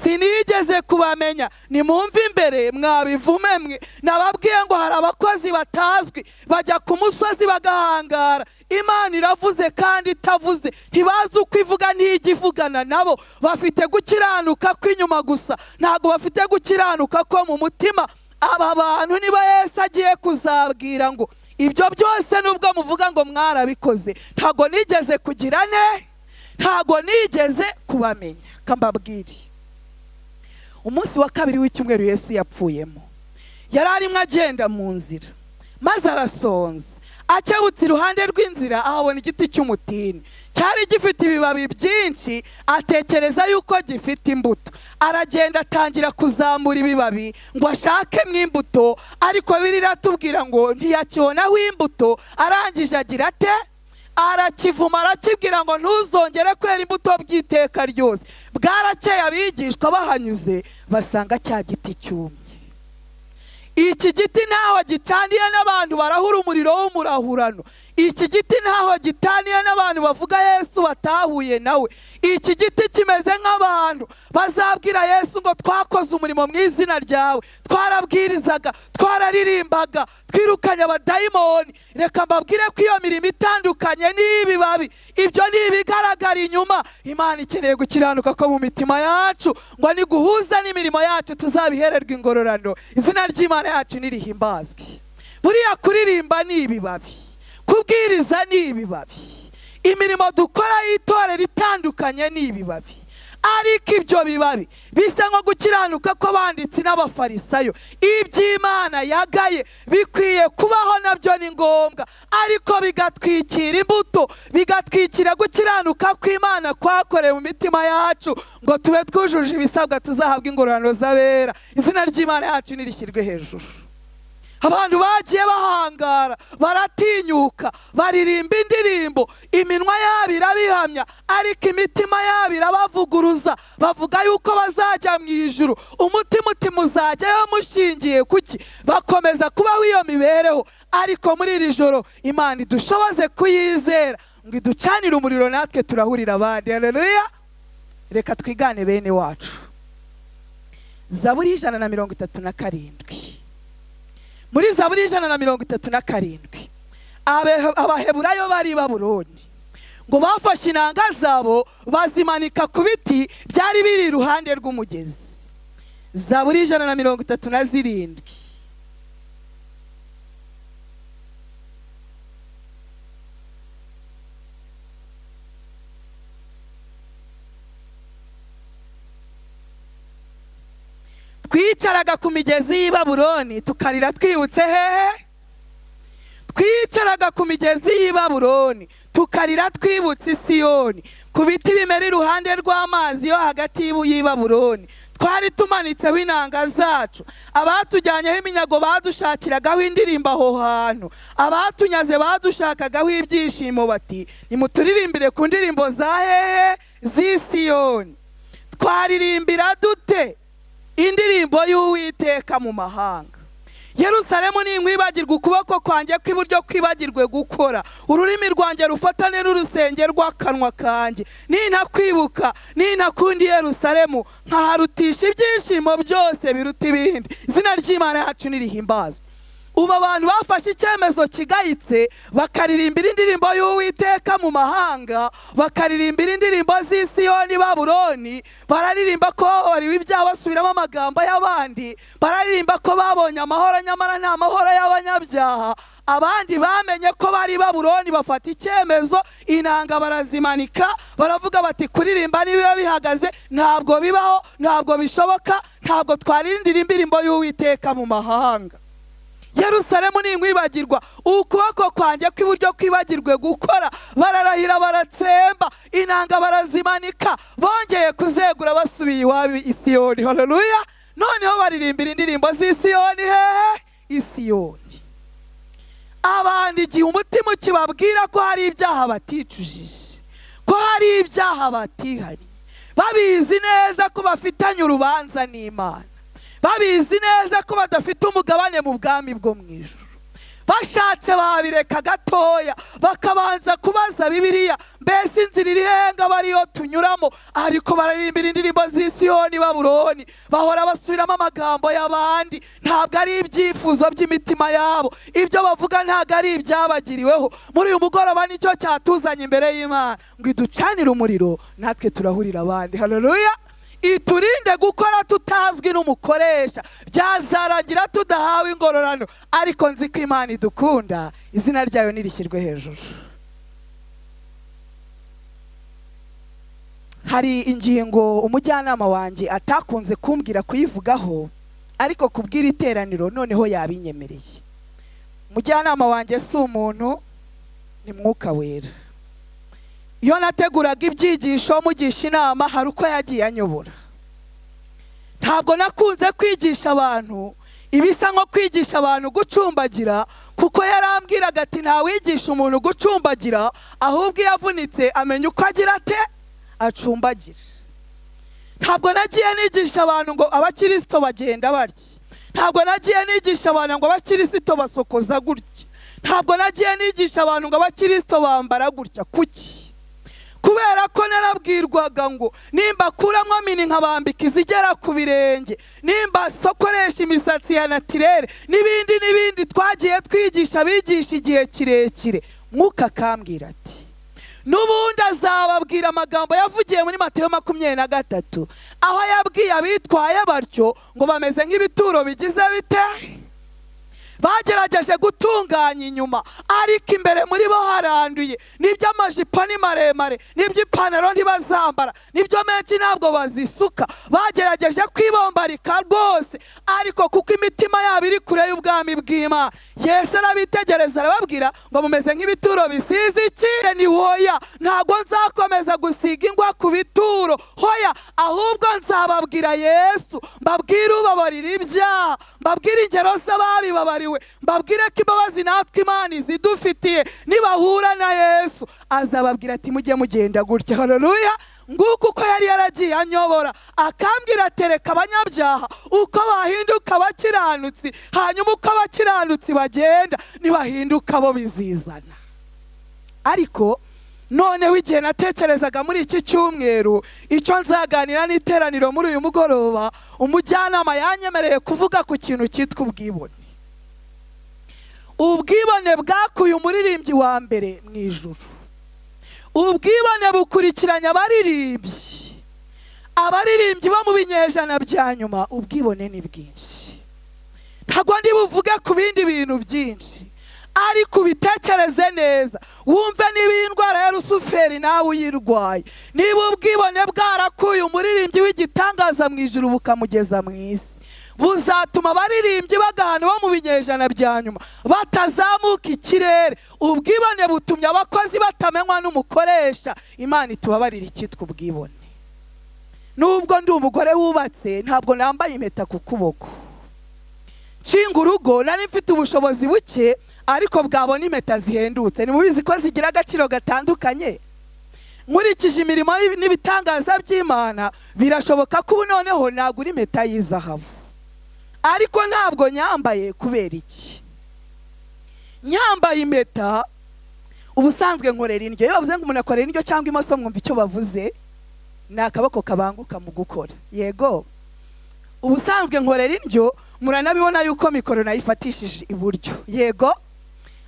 sinigeze kubamenya, nimumve imbere mwabivume mwe. Nababwiye ngo hari abakozi batazwi bajya ku musozi bagahangara, Imana iravuze kandi itavuze, ntibazi uko ivuga ntigivugana nabo. Bafite gukiranuka kw'inyuma gusa, ntabwo bafite gukiranuka ko mu mutima. Aba bantu niba Yesu agiye kuzabwira ngo ibyo byose nubwo muvuga ngo mwarabikoze, ntabwo nigeze kugira ne, ntabwo nigeze kubamenya. Kambabwire, umunsi wa 2 w'icyumweru Yesu yapfuyemo, yari arimo agenda mu nzira maze arasonza. Akebutse iruhande rw'inzira ahabona igiti cy'umutini, cyari gifite ibibabi byinshi, atekereza yuko gifite imbuto. Aragenda atangira kuzamura ibibabi ngo ashakemo imbuto, ariko biratubwira ngo ntiyakibonaho imbuto. Arangije agira ate? Arakivuma, arakibwira ngo ntuzongere kwera imbuto by'iteka ryose. Bwarakeye abigishwa bahanyuze basanga cya giti cyumye. Iki giti ntaho gitaniye n'abantu barahura umuriro w'umurahurano. Iki giti ntaho gitaniye n'abantu bavuga Yesu batahuye nawe. Iki giti kimeze nk'abantu bazabwira Yesu ngo twakoze umurimo mu izina ryawe, twarabwirizaga, twararirimbaga, twirukanye abadayimoni. Reka mbabwire ko iyo mirimo itandukanye n'ibibabi, ibyo ni ibigaragara inyuma. Imana ikeneye gukiranuka ko mu mitima yacu, ngo niguhuza n'imirimo yacu tuzabihererwa ingororano. Izina ry'Imana yacu nirihimbazwe. Buriya kuririmba ni ibibabi, kubwiriza ni ibibabi, imirimo dukora y'itorero itandukanye ni ibibabi. Ariko ibyo bibabi bisa nko gukiranuka ko banditsi n'abafarisayo, iby'Imana yagaye bikwiye kubaho, nabyo ni ngombwa, ariko bigatwikira imbuto, bigatwikira gukiranuka kw'Imana kwakorewe mu mitima yacu, ngo tube twujuje ibisabwa tuzahabwa ingororano z'abera. Izina ry'Imana yacu nirishyirwe hejuru. Abantu bagiye bahangara, baratinyuka, baririmba indirimbo, iminwa yabo irabihamya, ariko imitima yabo irabavuguruza. Bavuga yuko bazajya mu ijuru. Umutima uzajyayo mushingiye kuki? Bakomeza kubaho iyo mibereho. Ariko muri iri joro Imana idushoboze kuyizera, ngo iducanire umuriro natwe turahurira abandi. Haleluya. Reka twigane bene wacu. Zaburi 137. Muri Zaburi 137 Abaheburayo bari Babuloni ngo bafashe inanga zabo bazimanika ku biti byari biri iruhande rw'umugezi. Zaburi 137. Twicaraga ku migezi y'i Babuloni tukarira twibutse hehe? Twicaraga ku migezi y'i Babuloni tukarira twibutse i Siyoni, ku biti bimera iruhande rw'amazi yo hagati y'i Babuloni. Twari tumanitseho inanga zacu, abatujyanyeho iminyago badushakiragaho indirimbo aho hantu, abatunyaze badushakagaho ibyishimo, bati nimuturirimbire ku ndirimbo za hehe? Z'i Siyoni. Twaririmbira dute? Indirimbo y'Uwiteka mu mahanga. Yerusalemu ninkwibagirwa, ukuboko kwanjye kw'iburyo kwibagirwe gukora, ururimi rwanjye rufatane n'urusenge rw'akanwa kanjye. Nintakwibuka, nintakundi Yerusalemu, nkaharutisha ibyishimo byose biruta ibindi. Izina ry'Imana yacu nirihimbazwe. Ubu abantu bafashe icyemezo kigayitse, bakaririmbira indirimbo y'Uwiteka mu mahanga, bakaririmbira indirimbo z'i Siyoni Babuloni, bararirimba ko babariwe ibyaha basubiramo amagambo y'abandi, bararirimba ko babonye amahoro nyamara nta mahoro y'abanyabyaha. abandi bamenye ko bari Babuloni bafata icyemezo, inanga barazimanika, baravuga bati kuririmba nibiba bihagaze ntabwo bibaho, ntabwo bishoboka, ntabwo twarindira indirimbo y'Uwiteka mu mahanga. Yerusalemu ninkwibagirwa, ukuboko kwanjye kw'iburyo kwibagirwe gukora. Bararahira baratsemba, inanga barazimanika, bongeye kuzegura basubiye iwabo i Siyoni. Haleluya! Noneho baririmbira indirimbo z'i Siyoni. Hehe, i Siyoni. Abandi igihe umutima ukibabwira ko hari ibyaha baticujije, ko hari ibyaha batihariye, babizi neza ko bafitanye urubanza n'Imana, babizi neza ko badafite umugabane mu bwami bwo mu ijuru, bashatse babireka gatoya bakabanza kubaza Bibiliya, mbese inzira iri henga bariyo tunyuramo. Ariko bararimbira indirimbo z'i Siyoni Babuloni, bahora basubiramo amagambo y'abandi, ntabwo ari ibyifuzo by'imitima yabo, ibyo bavuga ntabwo ari ibyabagiriweho. Muri uyu mugoroba nicyo cyatuzanye imbere y'Imana ngo iducanire umuriro, natwe turahurira abandi. Haleluya! Iturinde gukora tutazwi n'umukoresha, byazarangira tudahawe ingororano. Ariko nzi ko Imana idukunda, izina ryayo nirishyirwe hejuru. Hari ingingo umujyanama wanjye atakunze kumbwira kuyivugaho, ariko kubwira iteraniro noneho yabinyemereye. Umujyanama wanjye si umuntu, ni Mwuka Wera. Iyo nateguraga ibyigisho mugisha inama, hari uko yagiye anyobora. Ntabwo nakunze kwigisha abantu ibisa nko kwigisha abantu gucumbagira, kuko yarambwiraga ati nta wigisha umuntu gucumbagira, ahubwo iyo avunitse amenya uko agira ate acumbagira. Ntabwo nagiye nigisha abantu ngo abakristo bagenda barya, ntabwo nagiye nigisha abantu ngo abakristo basokoza gutya, ntabwo nagiye nigisha abantu ngo abakristo bambara gutya. Kuki? Kubera ko narabwirwaga ngo nimba kuramwo mini nkabambika izigera ku birenge, nimba sokoresha imisatsi ya natirere n'ibindi twagiye twigisha bigisha igihe kirekire. Mwuka akambwira ati n'ubundi azababwira amagambo yavugiye muri Mateyo 23, aho yabwiye abitwaye batyo ngo bameze nk'ibituro bigize bite, bagerageje gutunganya inyuma ariko imbere muri bo haranduye. Nibyo amajipo ni maremare, nibyo ipantaro ntibazambara, nibyo menshi ntabwo bazisuka, bagerageje kwibombarika rwose, ariko kuko imitima yabo iri kure y'ubwami bw'Imana, Yesu arabitegereza arababwira ngo mumeze nk'ibituro bisize iki? Ni hoya, ntabwo nzakomeza gusiga ingwa ku bituro, hoya, ahubwo nzababwira Yesu, mbabwire ubabarira ibyaha, mbabwire ingero z'ababibabariwe, mbabwire ko imbabazi natwe Imana izidufitiye. Nibahura na Yesu azababwira ati mujye mugenda gutya. Haleluya! Nguko uko yari yaragiye anyobora, akambwira tereka abanyabyaha uko bahinduka abakiranutsi, hanyuma uko abakiranutsi bagenda nibahinduka bo bizizana. Ariko noneho igihe natekerezaga muri iki cyumweru icyo nzaganira n'iteraniro muri uyu mugoroba, umujyanama yanyemereye kuvuga ku kintu cyitwa ubwibone. Ubwibone bwakuye umuririmbyi wa mbere mu ijuru. Ubwibone bukurikiranya abaririmbyi, abaririmbyi bo mu binyejana bya nyuma. Ubwibone ni bwinshi, ntabwo ndi buvuge ku bindi bintu byinshi, ariko ubitekereze neza, wumve niba indwara ya Rusuferi nawe uyirwaye, niba ubwibone bwarakuye umuririmbyi w'igitangaza mu ijuru bukamugeza mu isi, buzatuma abaririmbyi bagahana bo mu binyejana bya nyuma batazamuka ikirere. Ubwibone butumye abakozi batamenywa n'umukoresha. Imana itubabarira icyitwa ubwibone. Nubwo ndi umugore wubatse, ntabwo nambaye impeta ku kuboko. Nshinga urugo nari mfite ubushobozi buke, ariko bwabona impeta zihendutse. Nimubizi ko zigira agaciro gatandukanye. Nkurikije imirimo n'ibitangaza by'Imana, birashoboka ko ubu noneho nagura impeta y'izahabu, ariko ntabwo nyambaye. Kubera iki? Nyambaye impeta ubusanzwe nkorera indyo. Iyo bavuze ngo umuntu akorera indyo cyangwa imoso, mwumva icyo bavuze, ni akaboko kabanguka mu gukora. Yego, ubusanzwe nkorera indyo, muranabibona yuko mikoro nayifatishije iburyo. Yego,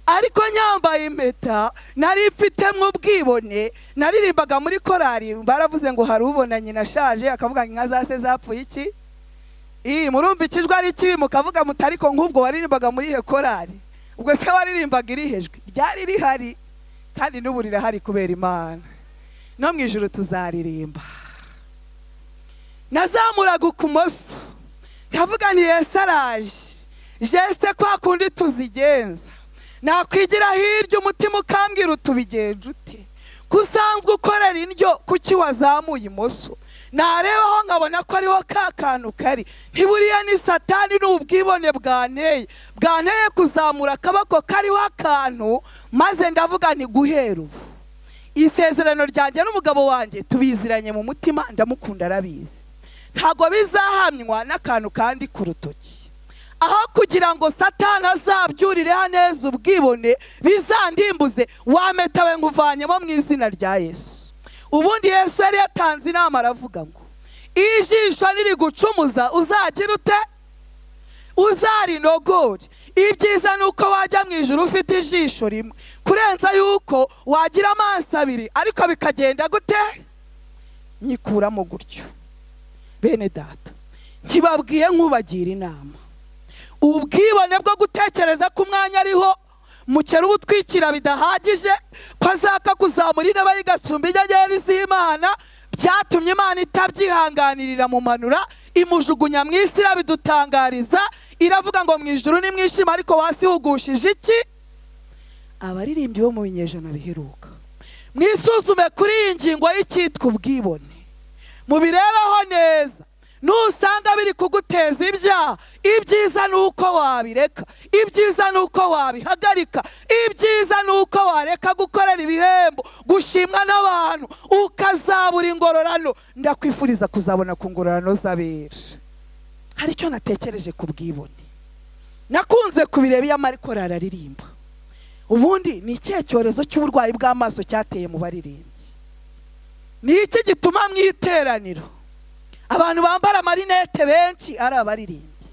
ariko nyambaye impeta nari mfitemo ubwibone. Naririmbaga muri korari, baravuze ngo hari ubona nyina ashaje akavuga ngo inka zase zapfuye iki. Murumva ikijwe ari kibi, mukavuga mutariko nk'ubwo waririmbaga muri iyo korari. ubwo se waririmbaga irihejwe ryari rihari kandi n'ubu rirahari kubera Imana no mu ijuru tuzaririmba. Nazamuraga ukumoso nkavuga ni Yesu araje jeste kwa kundi tuzigenza nakwigira hirya umutima ukambwira utubigenje ute kusanzwe ukorera indyo kuki wazamuye imoso narebaho nkabona ko ariho ka kantu kari ntiburiya ni Satani n'ubwibone bwanteye kuzamura akaboko kariho akantu maze ndavuga ni guhera ubu isezerano ryanjye n'umugabo wanjye tubiziranye mu mutima ndamukunda arabizi ntago bizahamywa n'akantu kandi ku rutoki aho kugira ngo Satani azabyurire neza ubwibone bizandimbuze wametawe nguvanyemo mu izina rya Yesu. Ubundi Yesu yari yatanze inama aravuga ngo ijisho niri gucumuza uzagira ute uzarinogore ibyiza nuko wajya mu ijuru ufite ijisho rimwe kurenza yuko wagira amaso abiri ariko bikagenda gute nyikuramo gutyo. Bene data ntibabwiye nkubagira inama ubwibone bwo gutekereza ku mwanya ariho mukera ubutwikira bidahagije kwazaka kuzamura intebe y'igasumba inyenyeri z'Imana byatumye Imana itabyihanganirira mu manura imujugunya mu isi irabidutangariza iravuga ngo mu ijuru ni mwishima ariko wasi hugushije iki. Abaririmbyi bo mu binyejana biheruka mwisuzume kuri iyi ngingo y'icyitwa ubwibone mubirebeho neza nusanga biri kuguteza ibyaha ibyiza nuko wabireka ibyiza nuko wabihagarika ibyiza nuko wareka gukorera ibihembo gushimwa n'abantu ukazabura ingororano. Ndakwifuriza kuzabona ku ngororano z'abera. Hari icyo natekereje ku bwibone nakunze kubireba iyo amariko araririmba. Ubundi ni ikihe cyorezo cy'uburwayi bw'amaso cyateye mu baririmbyi? Ni iki gituma mwiteraniro abantu bambara marinete benshi ari abaririmbyi?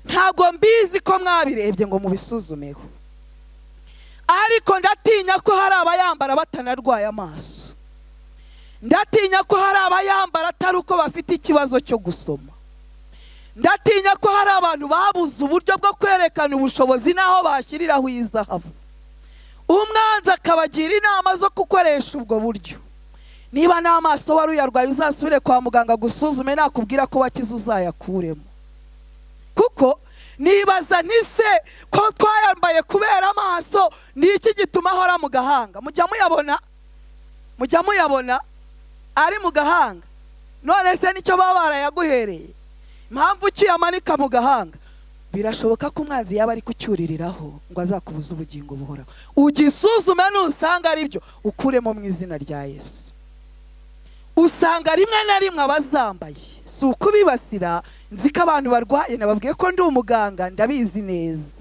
Ntabwo mbizi ko mwabirebye ngo mubisuzumeho, ariko ndatinya ko hari abayambara batanarwaye amaso, ndatinya ko hari abayambara atari uko bafite ikibazo cyo gusoma, ndatinya ko hari abantu babuze uburyo bwo kwerekana ubushobozi naho bashyiriraho izahabu, umwanzi akabagira inama zo gukoresha ubwo buryo. Niba n'amaso wari uyarwaye uzasubire kwa muganga gusuzume nakubwira ko wakize uzayakuremo. Kuko nibaza nise ko twayambaye kubera amaso ni iki gituma ahora mu gahanga. Mujya muyabona ari mu gahanga, none se nicyo baba barayaguhereye? Impamvu ukiyamanika mu gahanga birashoboka ko umwanzi yaba ari kucyuririraho ngo azakubuza ubugingo buhoraho. Ugisuzume nusanga ari byo ukuremo mu izina rya Yesu. Usanga rimwe na rimwe abazambaye si ukubibasira, nzi ko abantu barwaye nababwiye ko ndi umuganga ndabizi neza,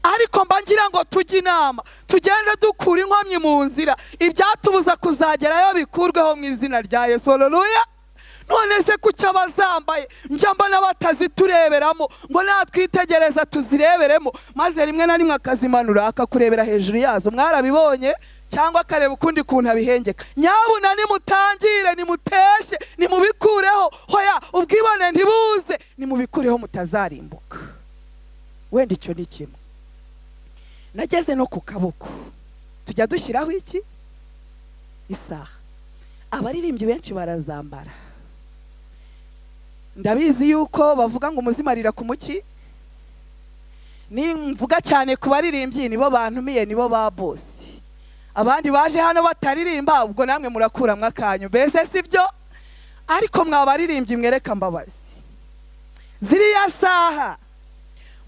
ariko mba ngira ngo tujye inama tugende dukura inkomyi mu nzira ibyatubuza kuzagerayo bikurweho mu izina rya Yesu. Haleluya. None se kuki abazambaye njya mbona batazitureberamo ngo natwitegereza tuzireberemo, maze rimwe na rimwe akazimanura akakurebera hejuru yazo? Mwarabibonye? Cyangwa akareba ukundi kuntu abihengeka? Nyabuna nimutangire nimuteshe nimubikureho, hoya ubwibone ntibuze, nimubikureho mutazarimbuka. Wenda icyo ni kimwe. Nageze no ku kaboko tujya dushyiraho iki? Isaha. Abaririmbyi benshi barazambara. Ndabizi yuko bavuga ngo umuzimarira ku muki. Ni mvuga cyane ku baririmbyi nibo bantumiye, nibo ba boss. Abandi baje hano bataririmba ubwo namwe murakura mwakanyu, mbese sibyo? Ariko mwabaririmbyi mwereka mbabazi. Ziriya saha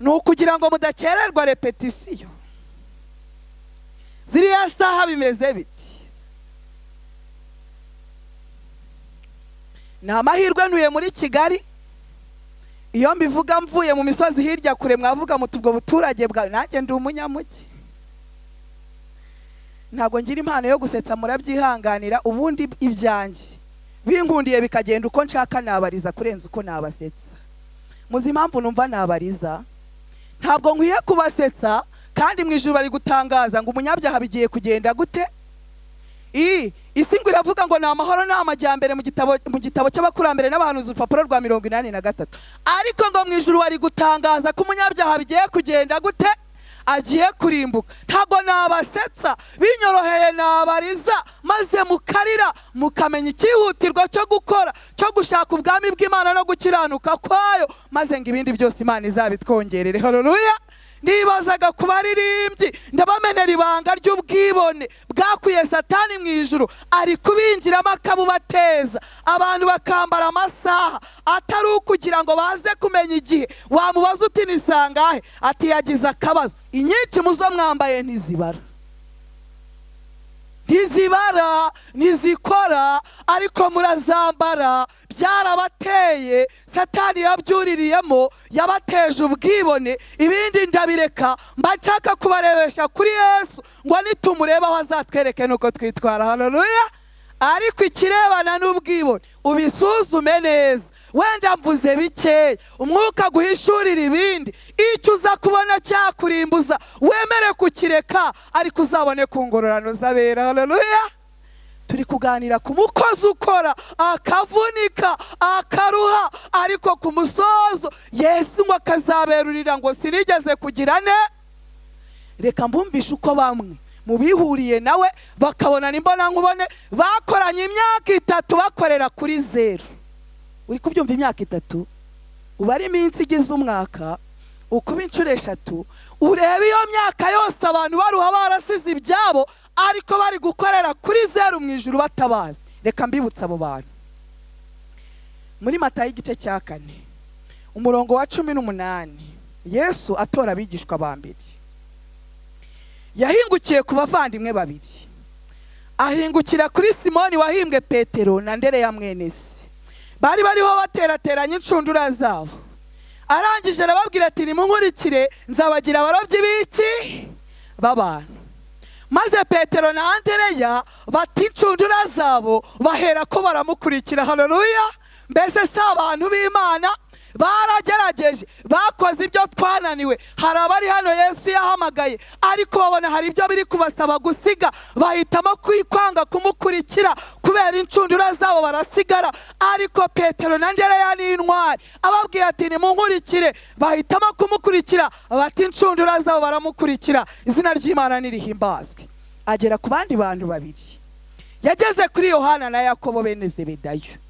ni ukugira ngo mudakererwa repetition. Ziriya saha bimeze biti. Ni amahirwe ntuye muri Kigali, iyo mbivuga mvuye mu misozi hirya kure mwavuga muti ubwo buturage bwawe, nanjye ndi umunyamujyi. Ntabwo ngira impano yo gusetsa murabyihanganira, ubundi ibyanjye binkundiye bikagenda uko nshaka nabariza kurenza uko nabasetsa. Muzi impamvu numva nabariza? Ntabwo nkwiye kubasetsa kandi mu ijuru bari gutangaza ngo umunyabyaha bigiye kugenda gute? Isi ngo iravuga ngo ni amahoro n'amajyambere mu gitabo cy'abakurambere n'abahanuzi urupapuro rwa 83, ariko ngo mu ijuru bari gutangaza ko umunyabyaha bigiye kugenda gute? agiye kurimbuka. Ntago nabasetsa, binyoroheye nabariza, maze mukarira mukamenya icyihutirwa cyo gukora, cyo gushaka ubwami bw'Imana no gukiranuka kwayo, maze ngo ibindi byose Imana izabitwongerere. Haleluya. Nibazaga ku baririmbyi ndabamenera ibanga ry'ubwibone bwakuye Satani mu ijuru, ari kubinjiramo akabubateza, abantu bakambara amasaha atari ukugira ngo baze kumenya igihe. Wamubaza uti ni sangahe, ati yagize akabazo. Inyinshi muzo mwambaye ntizibara, ntizibara, ntizikora, ariko murazambara. Byarabateye, Satani yabyuririyemo, yabateje ubwibone. Ibindi ndabireka, mba nshaka kubarebesha kuri Yesu, ngo nitumureba aho azatwereke nuko twitwara. Haleluya. Ariko ikirebana n'ubwibone ubisuzume neza. Wenda mvuze bikeya, umwuka guhishurira ibindi. Icyo uza kubona cyakurimbuza wemere kukireka, ariko uzabone ku ngororano z'abera. Haleluya. Turi kuganira ku mukozi ukora akavunika akaruha, ariko ku musozo Yesu ngo akazaberurira ngo sinigeze kugira ne. Reka mbumvishe uko bamwe mu bihuriye nawe bakabona nimbona nkubone bakoranye imyaka 3 bakorera kuri 0. Uri kubyumva imyaka 3 uba ari iminsi igize umwaka, ukuba inshuro 3, urebe iyo myaka yose abantu baruha barasize ibyabo, ariko bari gukorera kuri 0 mu ijuru batabazi. Reka mbibutsa abo bantu. Muri Matayo igice cya 4 umurongo wa 18, Yesu atora abigishwa ba mbere, yahingukiye ku bavandimwe babiri. Ahingukira kuri Simoni wahimbwe Petero na Andereya mwene se. Bari bariho baterateranya inshundura zabo. Arangije arababwira ati nimunkurikire nzabagira abarobyi b'iki b'abantu. Maze Petero na Andereya bati inshundura zabo, bahera ko baramukurikira. Haleluya. Mbese si abantu b'Imana baragerageje, bakoze ibyo twananiwe. Hari abari hano Yesu yahamagaye, ariko babona hari ibyo biri kubasaba gusiga, bahitamo kwikwanga kumukurikira kubera inshundura zabo barasigara. Ariko Petero na Andereya ni intwari, ababwiye ati nimunkurikire, bahitamo kumukurikira, bati inshundura zabo baramukurikira. Izina ry'Imana nirihimbazwe. Agera ku bandi bantu babiri. Yageze kuri Yohana na Yakobo bene Zebedayo.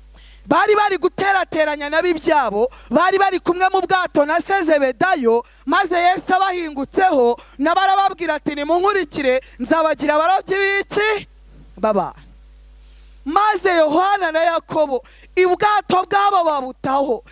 Bari guterateranya nabibyabo, bari kumwe mu bwato na Zebedayo. Maze Yesu abahingutseho nabarababwira ati nimunkurikire nzabagira abarobyi b'iki baba. Maze Yohana na Yakobo ubwato bwabo babutaho,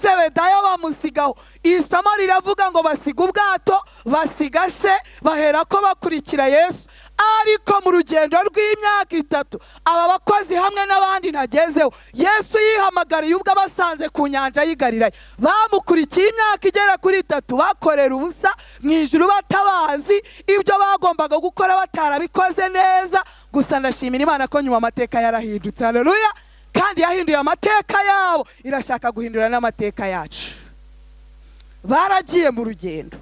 Zebedayo bamusigaho. Isomo riravuga ngo basiga ubwato, basiga se, bahera ko bakurikira Yesu. Ariko mu rugendo rw'imyaka 3 aba bakozi hamwe n'abandi ntagezeho, Yesu yihamagariye ubwo abasanze ku nyanja y'Igalilaya. Bamukurikiye imyaka igera kuri 3 bakorera ubusa mu ijuru batabazi ibyo bagombaga gukora, batarabikoze neza. Gusa ndashimira Imana ko nyuma amateka yarahindutse. Haleluya. Kandi yahinduye amateka yabo, irashaka guhindura n'amateka yacu. Baragiye mu rugendo,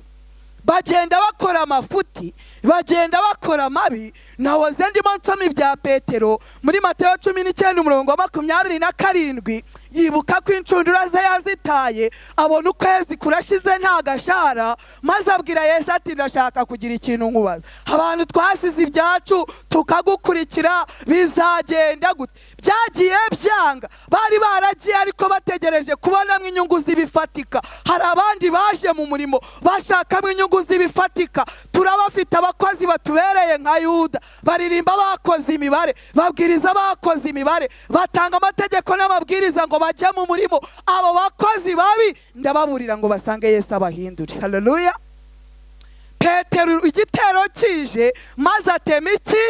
bagenda bakora amafuti, bagenda bakora mabi. Nahoze ndimo nsoma ibya Petero muri Matayo 19 umurongo wa 27, yibuka ko inshundura ze yazitaye, abona ukwezi kurashize nta gashara. Maze abwira Yesu ati ndashaka kugira ikintu nkubaza, abantu twasize ibyacu tukagukurikira bizagenda gute? Byagiye byanga. Bari baragiye ariko bategereje kubonamo inyungu zibifatika. Hari abandi baje mu murimo bashakamo inyungu zibifatika. Turabafite abakozi batubereye nka Yuda, baririmba bakoze imibare, babwiriza bakoze imibare, batanga amategeko n'amabwiriza ngo bajye mu murimo. Abo bakozi babi ndababurira ngo basange Yesu abahindure. Haleluya. Petero igitero kije, maze atema iki?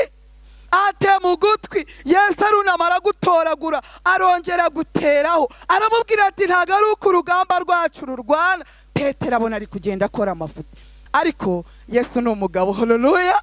Atema ugutwi. Yesu arunamara gutoragura, arongera guteraho, aramubwira ati ntago ari uko urugamba rwacu rurwana. Petero abona ari kugenda akora amafuti, ariko Yesu ni umugabo. Haleluya.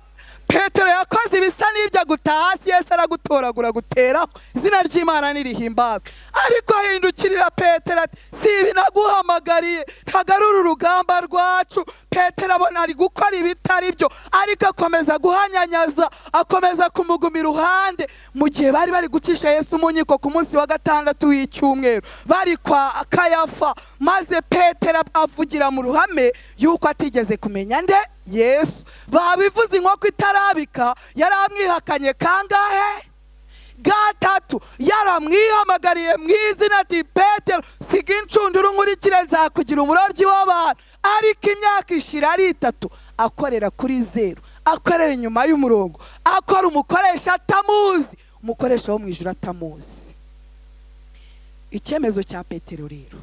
Petero yakoze ibisa n'ibyo gutaha hasi, Yesu aragutoragura guteraho. Izina ry'Imana nirihimbazwe. Ariko ahindukirira Petero ati si ibi naguhamagariye, ntago ari uru rugamba rwacu. Petero abona ari gukora ibitari byo, ariko akomeza guhanyanyaza, akomeza kumugumira iruhande. Mu gihe bari gucisha Yesu mu nkiko ku munsi wa 6 w'icyumweru, bari kwa Kayafa. Maze Petero avugira mu ruhame yuko atigeze kumenya nde Yesu. Babivuze inkoko itarabika yaramwihakanye kangahe? Gatatu. Yaramwihamagariye mu izina ati Petero siga incunduru nkurikire nzakugira umurobyi w'abantu. Ariko imyaka ishira ari 3 akorera kuri 0, akorera inyuma y'umurongo, akora umukoresha atamuzi, umukoresha wo mu ijuru atamuzi. Icyemezo cya Petero rero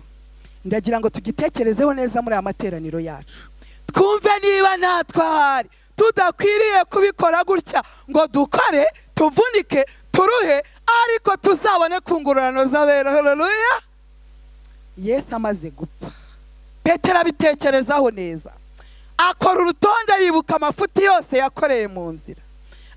ndagira ngo tugitekerezeho neza muri amateraniro yacu, twumve niba natwe ahari tudakwiriye kubikora gutya ngo dukore tuvunike turuhe ariko tuzabone kungururano z'abera. Haleluya. Yesu amaze gupfa, Petero abitekerezaho neza, akora urutonde yibuka amafuti yose yakoreye mu nzira,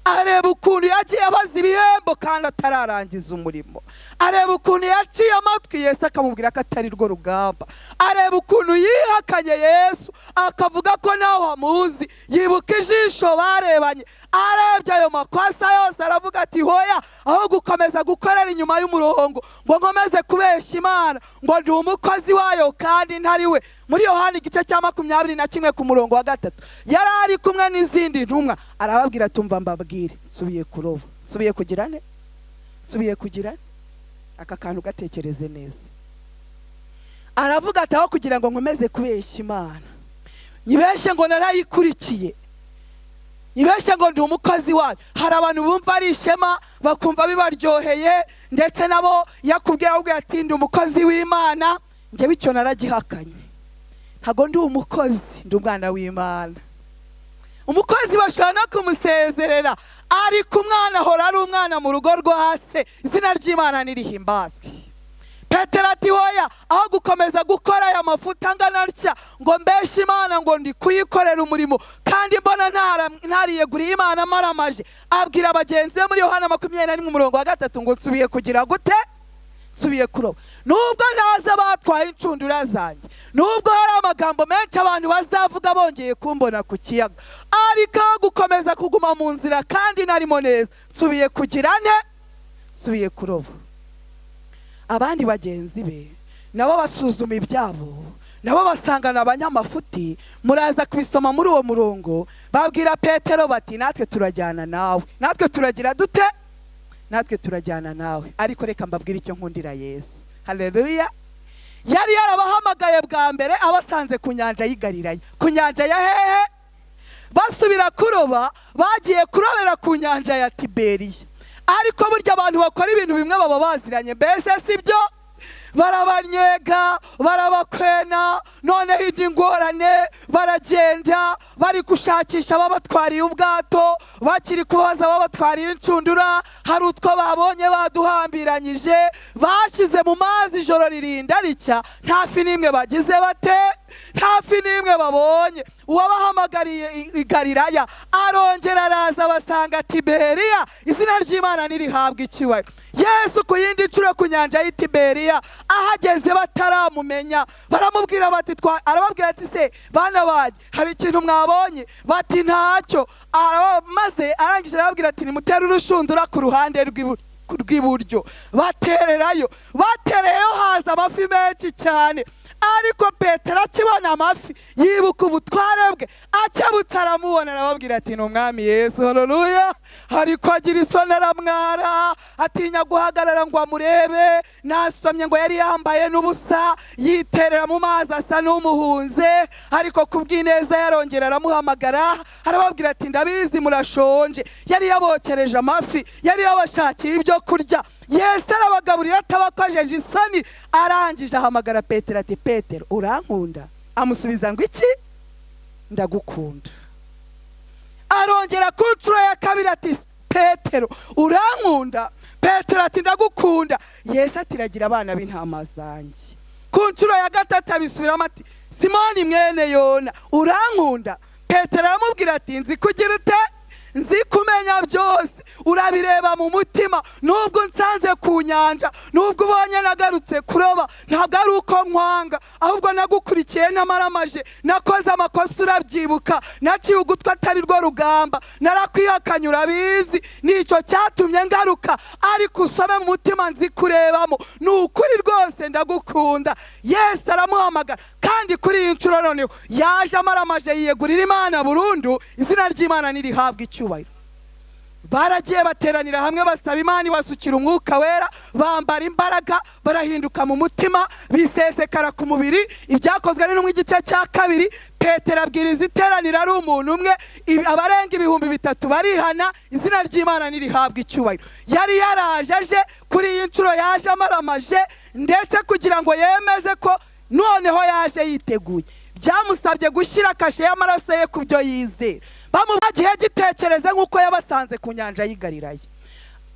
areba ukuntu yagiye abaza ibihembo kandi atararangiza umurimo, areba ukuntu yaciye amatwi Yesu akamubwira ko atari rwo rugamba, areba ukuntu yihakanye Yesu akavuga ko nawe amuzi, yibuka ijisho barebanye, arebye ayo makosa yose aravuga ati hoya, aho gukomeza gukorera inyuma y'umurongo ngo nkomeze kubeshya Imana ngo ndi umukozi wayo kandi ntari we. Muri Yohana igice cya 21 ku murongo wa 3 yari ari kumwe n'izindi ntumwa, arababwira tumva mbabwire, subiye kuroba, subiye kugirane, subiye kugirane. Aka kantu gatekereze neza. Aravuga ataho kugira ngo nkomeze kubeshya Imana, nyibeshye ngo narayikurikiye, nyibeshye ngo ndi umukozi wayo. Hari abantu bumva ari ishema bakumva bibaryoheye, ndetse nabo yakubwira ahubwo ati ndi umukozi w'Imana. Njyewe icyo naragihakanye, ntago ndi umukozi, ndi umwana w'Imana. Umukozi bashobora no kumusezerera ariko umwana ahora ari umwana mu rugo rwa se, izina ry'Imana nirihimbazwe. Petero ati hoya, aho gukomeza gukora aya mafuta angana atya ngo mbeshe Imana ngo ndi kuyikorera umurimo kandi mbona ntariyeguriye Imana maramaje, abwira abagenzi be muri Yohana 21 umurongo wa 3 ngo nsubiye kugira gute? Nsubiye kuroba. Nubwo naza batwaye incundura zanjye, nubwo hari amagambo menshi abantu bazavuga bongeye kumbona ku kiyaga, ariko gukomeza kuguma mu nzira kandi narimo neza, nsubiye kugira ne? Nsubiye kuroba. Abandi bagenzi be nabo basuzuma ibyabo, nabo basangana abanyamafuti. Muraza kubisoma muri uwo murongo, babwira Petero bati natwe turajyana nawe, natwe turagira dute? Natwe turajyana nawe. Ariko reka mbabwire icyo nkundira Yesu. Haleluya. Yari yarabahamagaye bwa mbere abasanze ku nyanja y'Igalilaya, ku nyanja ya hehe? Basubira kuroba, bagiye kurobera ku nyanja ya Tiberiya. Ariko burya abantu bakora ibintu bimwe baba baziranye, mbese sibyo? Barabanyega, barabakwena, none hindi ngorane, baragenda bari gushakisha babatwariye ubwato, bakiri kubaza babatwariye incundura, hari utwo babonye baduhambiranyije, bashyize mu mazi ijoro ririnda ricya, nta fi n'imwe bagize bate? Nta fi n'imwe babonye. Uwabahamagariye i Galilaya arongera araza basanga Tiberiya, izina ry'Imana nirihabwa icyubahiro. Yesu ku yindi ncuro ku nyanja y'Tiberiya ahageze bataramumenya, baramubwira bati arababwira ati se bana baje hari ikintu mwabonye? Bati ntacyo. Maze arangije arababwira ati nimutere urushundura ku ruhande rw'iburyo. Batererayo, batereyeyo haza amafi menshi cyane. Ariko Petero akibona amafi yibuka ubutware bwe, akebutse aramubona arababwira ati ni umwami Yesu. Haleluya. Ariko agira isoni aramwara, atinya guhagarara ngo amurebe. Nasomye ngo yari yambaye n'ubusa, yiterera mu mazi asa n'umuhunze, ariko kubw'ineza yarongera aramuhamagara arababwira ati ndabizi murashonje. Yari yabokereje amafi, yari yabashakiye ibyo kurya. Yesu arabagaburira atabakojeje isoni. Arangije ahamagara Petero ati Petero urankunda? Amusubiza ngo iki? Ndagukunda. Arongera ku ncuro ya kabiri ati Petero urankunda? Petero ati ndagukunda. Yesu ati ragira abana b'intama zanjye. Ku ncuro ya gatatu abisubiramo ati Simoni mwene Yona urankunda? Petero aramubwira ati nzi kugira ute? Nzi kumenya byose. urabireba mu mutima. Nubwo nsanze ku nyanja, nubwo ubonye nagarutse kuroba, ntabwo ari uko nkwanga, ahubwo nagukurikiye ntamaramaje, nakoze amakosa urabyibuka, naciye ugutwi atari rwo rugamba, narakwihakanye urabizi, nicyo cyatumye ngaruka, ariko usome mu mutima nzi kurebamo, ni ukuri rwose ndagukunda. Yesu aramuhamagara, kandi kuri iyi nshuro noneho yaje amaramaje yiyegurira Imana burundu, izina ry'Imana nirihabwa icyubahiro. Baragiye bateranira hamwe basaba Imana ibasukira umwuka wera, bambara imbaraga, barahinduka mu mutima, bisesekara ku mubiri. Ibyakozwe n'intumwa igice cya 2, Petero abwiriza iteranira ari umuntu umwe, abarenga 3,000 barihana, izina ry'Imana nirihabwa icyubahiro. Yari yaraje aje kuri iyi nshuro yaje amaramaje, ndetse kugira ngo yemeze ko noneho yaje yiteguye, byamusabye gushyira kashe y'amaraso ye ku byo yizera. Bamubagiye gitekereze nk'uko yabasanze ku nyanja y'Igalilaya,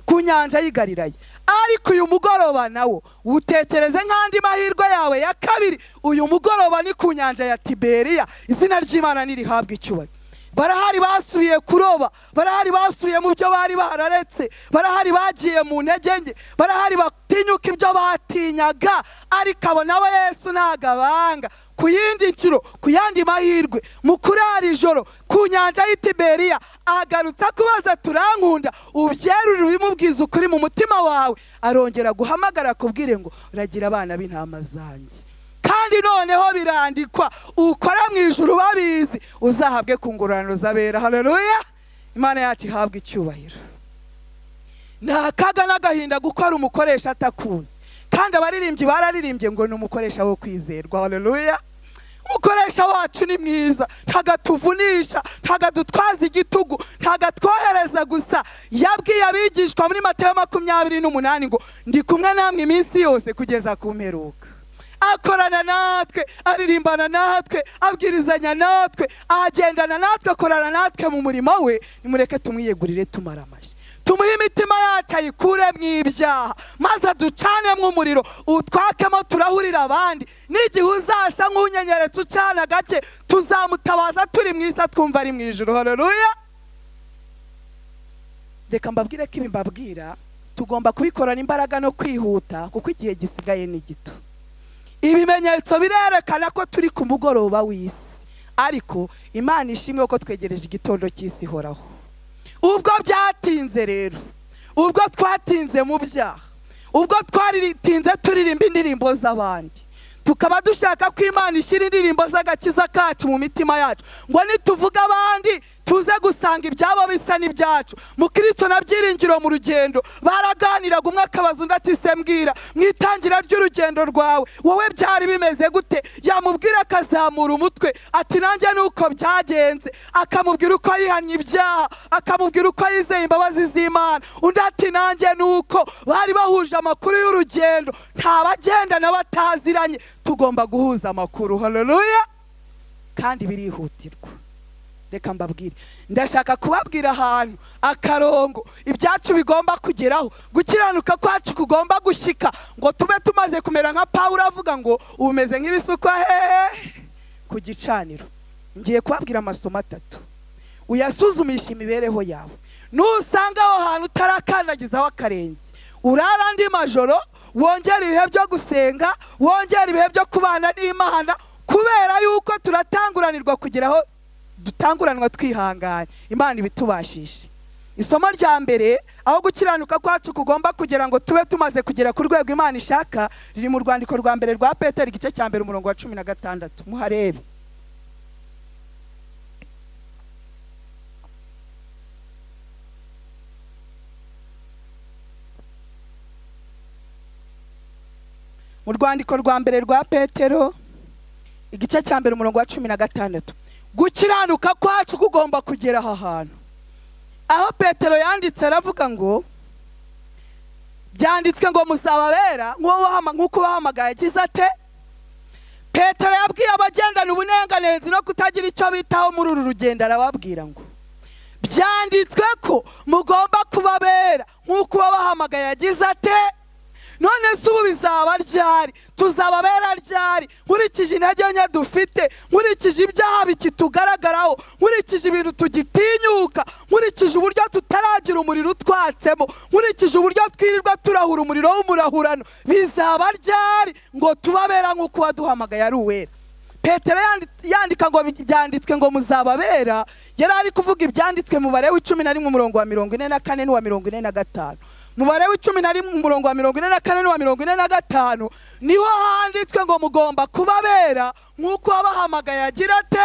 ku nyanja y'Igalilaya. Ariko uyu mugoroba nawo utekereze nk'andi mahirwe yawe ya kabiri, uyu mugoroba ni ku nyanja ya Tiberiya, izina ry'Imana nirihabwa icyubahiro. Barahari basubiye kuroba, barahari basubiye mu byo bari bararetse, barahari bagiye mu ntege nke, barahari batinyuka ibyo batinyaga, ariko abo nabo Yesu ntagabanga. Ku yindi nshuro, ku yandi mahirwe, mu kurara ijoro ku nyanja y'Itiberiya, agarutse kubaza turankunda, ubyerure ubimubwiza ukuri mu mutima wawe, arongera guhamagara akubwire ngo uragira abana b'intama zanjye. Kandi noneho birandikwa, ukora mu ijuru babizi, uzahabwe ku ngororano z'abera. Haleluya, Imana yacu ihabwa icyubahiro. Nakaga n'agahinda gukora umukoresha atakuzi, kandi abaririmbyi bararirimbye ngo ni umukoresha wo kwizerwa. Haleluya, umukoresha wacu ni mwiza, ntagatuvunisha, ntagadutwaza igitugu, ntagatwohereza gusa. Yabwiye abigishwa muri Mateyo 28 ngo ndi kumwe namwe iminsi yose kugeza ku mperuka. Akorana natwe, aririmbana natwe, abwirizanya natwe, agendana natwe, akorana natwe mu murimo we. Nimureke tumwiyegurire tumaramaje, tumuhe imitima yacu ayikure mu ibyaha, maze ducanemo umuriro utwakemo turahurira abandi. N'igihe uzasa nk'unyenyeretse ucana gake, tuzamutabaza turi mu isi twumva ari mu ijuru. Haleluya. Reka mbabwire ko ibi mbabwira tugomba kubikorana imbaraga no kwihuta, kuko igihe gisigaye ni gito. Ibimenyetso birerekana ko turi ku mugoroba w'isi, ariko Imana ishimwe ko twegereje igitondo cy'isi horaho. Ubwo byatinze rero, ubwo twatinze mu byaha, ubwo twaritinze turirimba indirimbo z'abandi, tukaba dushaka ko Imana ishyira indirimbo z'agakiza kacu mu mitima yacu, ngo nituvuga abandi tuze gusanga ibyabo bisa n'ibyacu. Mu Kristo na byiringiro mu rugendo baraganiraga, umwe akabaza undi ati se mbwira, mwitangira ry'urugendo rwawe wowe byari bimeze gute? Yamubwira akazamura umutwe ati nanjye nuko byagenze, akamubwira uko yihannye ibyaha, akamubwira uko yizeye imbabazi z'Imana. Undi ati nanjye nuko. Bari bahuje amakuru y'urugendo, nta bagenda n'abataziranye, tugomba guhuza amakuru. Haleluya, kandi birihutirwa. Reka mbabwire, ndashaka kubabwira ahantu akarongo ibyacu bigomba kugeraho, gukiranuka kwacu kugomba gushyika, ngo tube tumaze kumera nka Pawulo avuga ngo ubumeze nk'ibisukwa ku gicaniro. Ngiye kubabwira amasomo 3 uyasuzumisha imibereho yawe. Nusanga aho hantu utarakandagizaho akarenge, urara andi majoro, wongera ibihe byo gusenga, wongera ibihe byo kubana n'Imana, kubera yuko turatanguranirwa kugeraho dutanguranwa twihanganye, Imana ibitubashishe. Isomo rya mbere, aho gukiranuka kwacu kugomba kugira ngo tube tumaze kugera ku rwego Imana ishaka, riri mu rwandiko rwa mbere rwa Petero igice cya 1 umurongo wa 16. Muharebe. Mu rwandiko rwa mbere rwa Petero igice cya 1 umurongo wa 16, gukiranuka kwacu kugomba kugera aha hantu. Aho Petero yanditse aravuga ngo byanditswe ngo muzababera nk'uko bahamagaye yagize ate. Petero yabwiye abagendana ubunenganenzi no kutagira icyo bitaho muri uru rugendo, arababwira ngo byanditswe ko mugomba kubabera nk'uko bahamagaye yagize ate. None se ubu bizaba ryari? Tuzababera ryari? Nkurikije intege nke dufite, nkurikije ibyaha bikitugaragaraho, nkurikije ibintu tugitinyuka, nkurikije nkurikije uburyo tutaragira umuriro utwatsemo, nkurikije uburyo twirirwa turahura umuriro w'umurahurano, bizaba ryari ngo tubabera nk'uko waduhamagaye ari uwera? Petero yandika ngo byanditswe ngo muzababera, yari ari kuvuga ibyanditswe mu mubare w'11 umurongo wa 44 n'uwa 45. Mubare w'11 umurongo wa 44 n'uwa 45 niho handitswe ngo mugomba kubabera nk'uko wabahamagaye agira ate.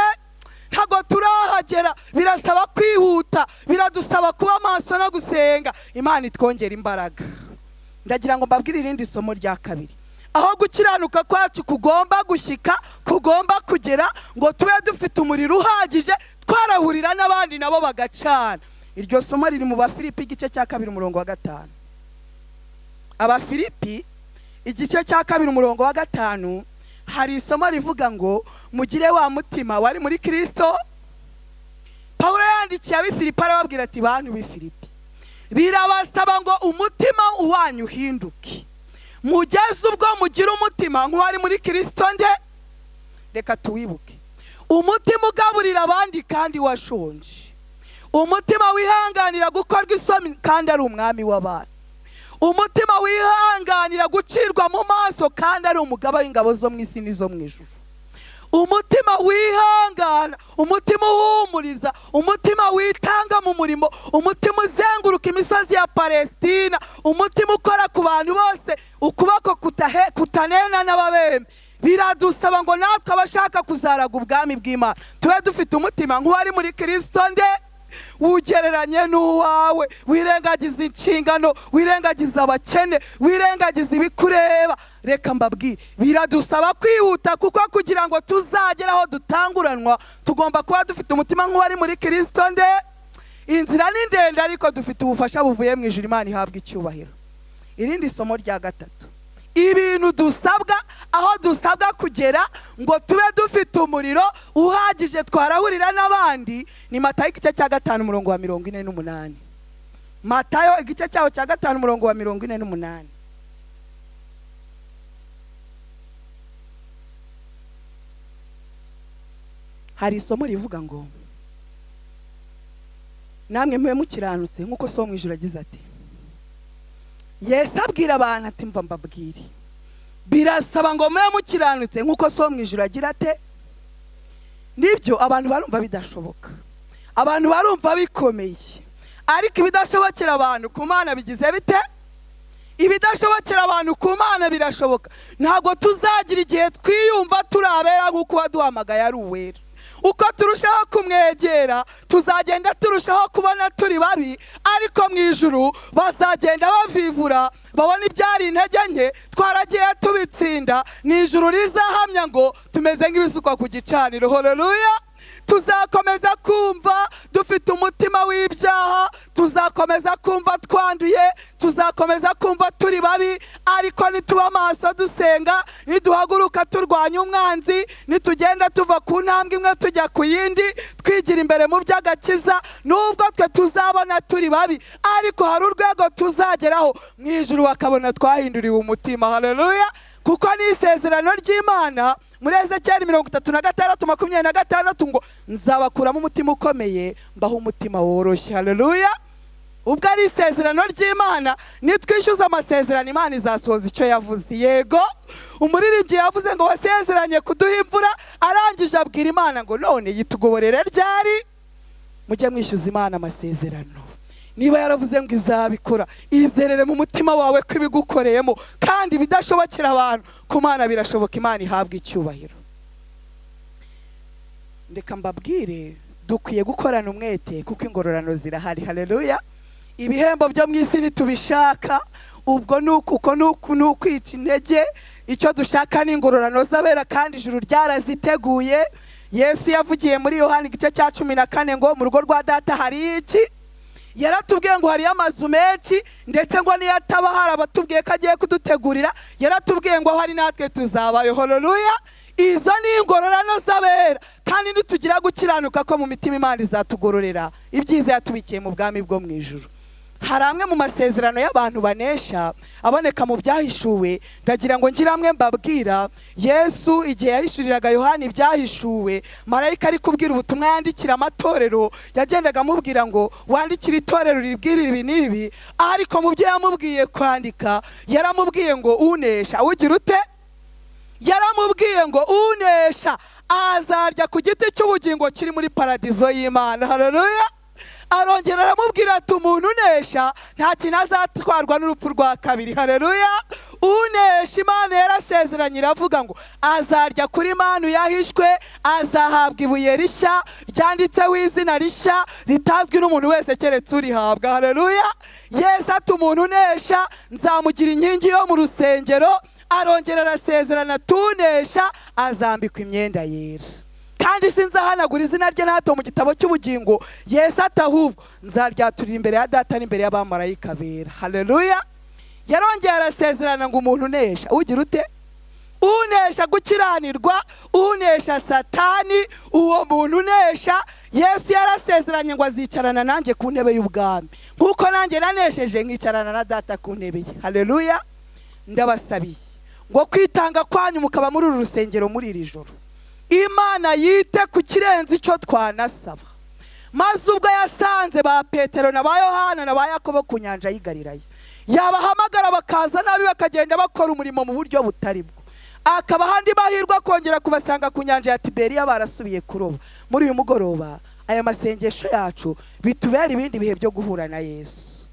Ntago turahagera, birasaba kwihuta, biradusaba kuba maso no gusenga. Imana itwongera imbaraga. Ndagira ngo mbabwire irindi somo rya kabiri, aho gukiranuka kwacu kugomba gushyika, kugomba kugera ngo tube dufite umuriro uhagije, twarahurira n'abandi nabo bagacana. Iryo somo riri mu Bafilipi igice cya 2 umurongo wa 5. Abafilipi igice cya 2 umurongo wa 5 hari isomo rivuga ngo mugire wa mutima wari muri Kristo. Pawulo yandikiye Abafilipi arababwira ati bantu b'Ifilipi, birabasaba ngo umutima uwanyu uhinduke, mugeze ubwo mugira umutima nk'uwari muri Kristo. Reka tuwibuke, umutima ugaburira abandi kandi washonje, umutima wihanganira gukorwa isoni kandi ari umwami w'abantu, umutima wihanganira gucirwa mu maso kandi ari umugaba w'ingabo zo mu isi n'izo mu ijuru, umutima wihangana, umutima uhumuriza, umutima witanga mu murimo, umutima uzenguruka imisozi ya Palestina, umutima ukora ku bantu bose, ukuboko kutanena n'ababembe. Biradusaba ngo natwe abashaka kuzaraga ubwami bw'Imana tube dufite umutima nk'uwari muri Kristo. Ugereranye n'uwawe, wirengagiza inshingano, wirengagiza abakene, wirengagiza ibikureba. Reka mbabwire, biradusaba kwihuta, kuko kugira ngo tuzagera aho dutanguranwa tugomba kuba dufite umutima nk'uwari muri Kristo. Inzira ni ndende ariko dufite ubufasha buvuye mu ijuru. Imana ihabwa icyubahiro. Irindi somo rya gatatu, ibintu dusabwa, aho dusabwa kugera ngo tube dufite umuriro uhagije twarahurira n'abandi, ni Matayo igice cya 5 umurongo wa 48. Matayo igice cyaho cya 5 umurongo wa 48. Hari isomo rivuga ngo namwe mwe mukiranutse nk'uko so mu ijuru agize ati. Yesu abwira abantu ati mva mbabwire, birasaba ngo mwe mukiranutse nk'uko so mu ijuru agira ate. Nibyo abantu barumva bidashoboka, abantu barumva bikomeye, ariko ibidashobokera abantu ku Mana bigize bite? Ibidashobokera abantu ku Mana birashoboka. Ntabwo tuzagira igihe twiyumva turabera nk'uko waduhamagaye ari uwera. Uko turushaho kumwegera tuzagenda turushaho kubona turi babi, ariko mu ijuru bazagenda bavivura, babona ibyari intege nke twaragiye tubitsinda. Ni ijuru rizahamya ngo tumeze nk'ibisukwa ku gicaniro. Haleluya. Tuzakomeza kumva dufite umutima w'ibyaha, tuzakomeza kumva twanduye, tuzakomeza kumva turi babi, ariko nituba maso dusenga, niduhaguruka turwanya umwanzi, nitugenda tuva ku ntambwe imwe tujya ku yindi, twigira imbere mu by'agakiza, nubwo twe tuzabona turi babi, ariko hari urwego tuzageraho mu ijuru bakabona twahinduriwe umutima. Haleluya. Kuko ni isezerano ry'Imana muri Ezekiyeli 33:26 ngo nzabakuramo umutima ukomeye mbaho umutima woroshye. Haleluya. Ubwo ari isezerano ry'Imana, nitwishyuza amasezerano Imana izasohoza icyo yavuze. Yego, umuririmbyi yavuze ngo wasezeranye kuduha imvura, arangije abwira Imana ngo none yitugoborere ryari? Mujye mwishyuza Imana amasezerano. Niba yaravuze ngo izabikora, izerere mu mutima wawe ko ibigukoreyemo, kandi bidashobokera abantu ku Mana birashoboka. Imana ihabwa icyubahiro. Ndeka mbabwire, dukwiye gukorana umwete kuko ingororano zirahari. Haleluya. Ibihembo byo mu isi nitubishaka, ubwo nukwica intege. Icyo dushaka ni ingororano z'abera, kandi ijuru ryaraziteguye. Yesu yavugiye muri Yohana igice cya 14 ngo mu rugo rwa data hari iki? Yaratubwiye ngo hari amazu menshi, ndetse ngo niyo ataba hari abatubwiye ko agiye kudutegurira, yaratubwiye ngo hari natwe tuzabayo. Haleluya. Izo ni ingororano z'abera, kandi nitugira gukiranuka ko mu mitima Imana izatugororera ibyiza yatubikiye mu bwami bwo mu ijuru. hari amwe mu masezerano y'abantu banesha aboneka mu byahishuwe. Ndagira ngo ngira amwe mbabwira. Yesu igihe yahishuriraga Yohana ibyahishuwe, marayika ari kubwira ubutumwa yandikira amatorero, yagendaga amubwira ngo wandikire itorero ribwirira ibi n'ibi. Ariko mu byo yamubwiye kwandika, yaramubwiye ngo unesha ugira ute? Yaramubwiye ngo unesha azarya ku giti cy'ubugingo kiri muri paradizo y'Imana. Haleluya. Arongera aramubwira ati umuntu unesha nta kintu azatwarwa n'urupfu rwa kabiri. Haleluya. Unesha Imana yarasezeranye iravuga ngo azarya kuri manu yahishwe, azahabwa ibuye rishya ryanditseho izina rishya ritazwi n'umuntu wese keretse urihabwa. Haleluya. Yesu ati umuntu unesha nzamugira inkingi yo mu rusengero. Arongera arasezerana tunesha azambikwa imyenda yera, kandi sinzahanagura izina rye na hato mu gitabo cy'ubugingo. Yesu ati ahubwo nzaryaturira imbere ya Data n'imbere y'abamarayika bera. Haleluya. Yarongera arasezerana ngo umuntu unesha ugira ute? Unesha gukiranirwa, unesha Satani, uwo muntu unesha Yesu yarasezeranye ngo azicarana nanjye ku ntebe y'ubwami, nkuko nanjye nanesheje nkicarana na Data ku ntebe ye. Haleluya. Ndabasabiye ngo kwitanga kwanyu mukaba muri uru rusengero muri iri joro, Imana yite ku kirenze icyo twanasaba. Maze ubwo yasanze ba Petero na ba Yohana na ba Yakobo ku nyanja y'Igalilaya, yabahamagara bakaza nabi bakagenda bakora umurimo mu buryo butari bwo, akaba handi bahirwa kongera kubasanga ku nyanja ya Tiberiya barasubiye kuroba. Muri uyu mugoroba aya masengesho yacu bitubera ibindi bihe byo guhura na Yesu,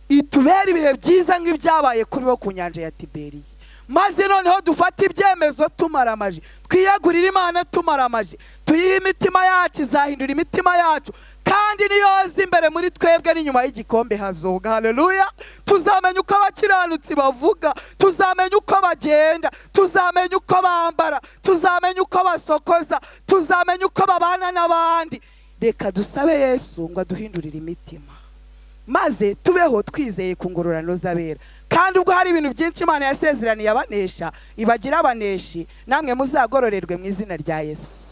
itubera ibihe byiza nk'ibyabaye kuri bo ku nyanja ya Tiberiya. Maze noneho dufata ibyemezo tumaramaje, twiyagurira Imana tumaramaje, tuyihe imitima yacu, izahindura imitima yacu, kandi niyoza imbere muri twebwe n'inyuma y'igikombe hazoga. Haleluya. Tuzamenya uko abakiranutsi bavuga, tuzamenya uko bagenda, tuzamenya uko bambara, tuzamenya uko basokoza, tuzamenya uko babana n'abandi. Reka dusabe Yesu ngo aduhindurire imitima, maze tubeho twizeye ku ngororano z'abera. Kandi ubwo hari ibintu byinshi Imana yasezeraniye abanesha, ibagira abaneshi, namwe muzagororerwe mu izina rya Yesu.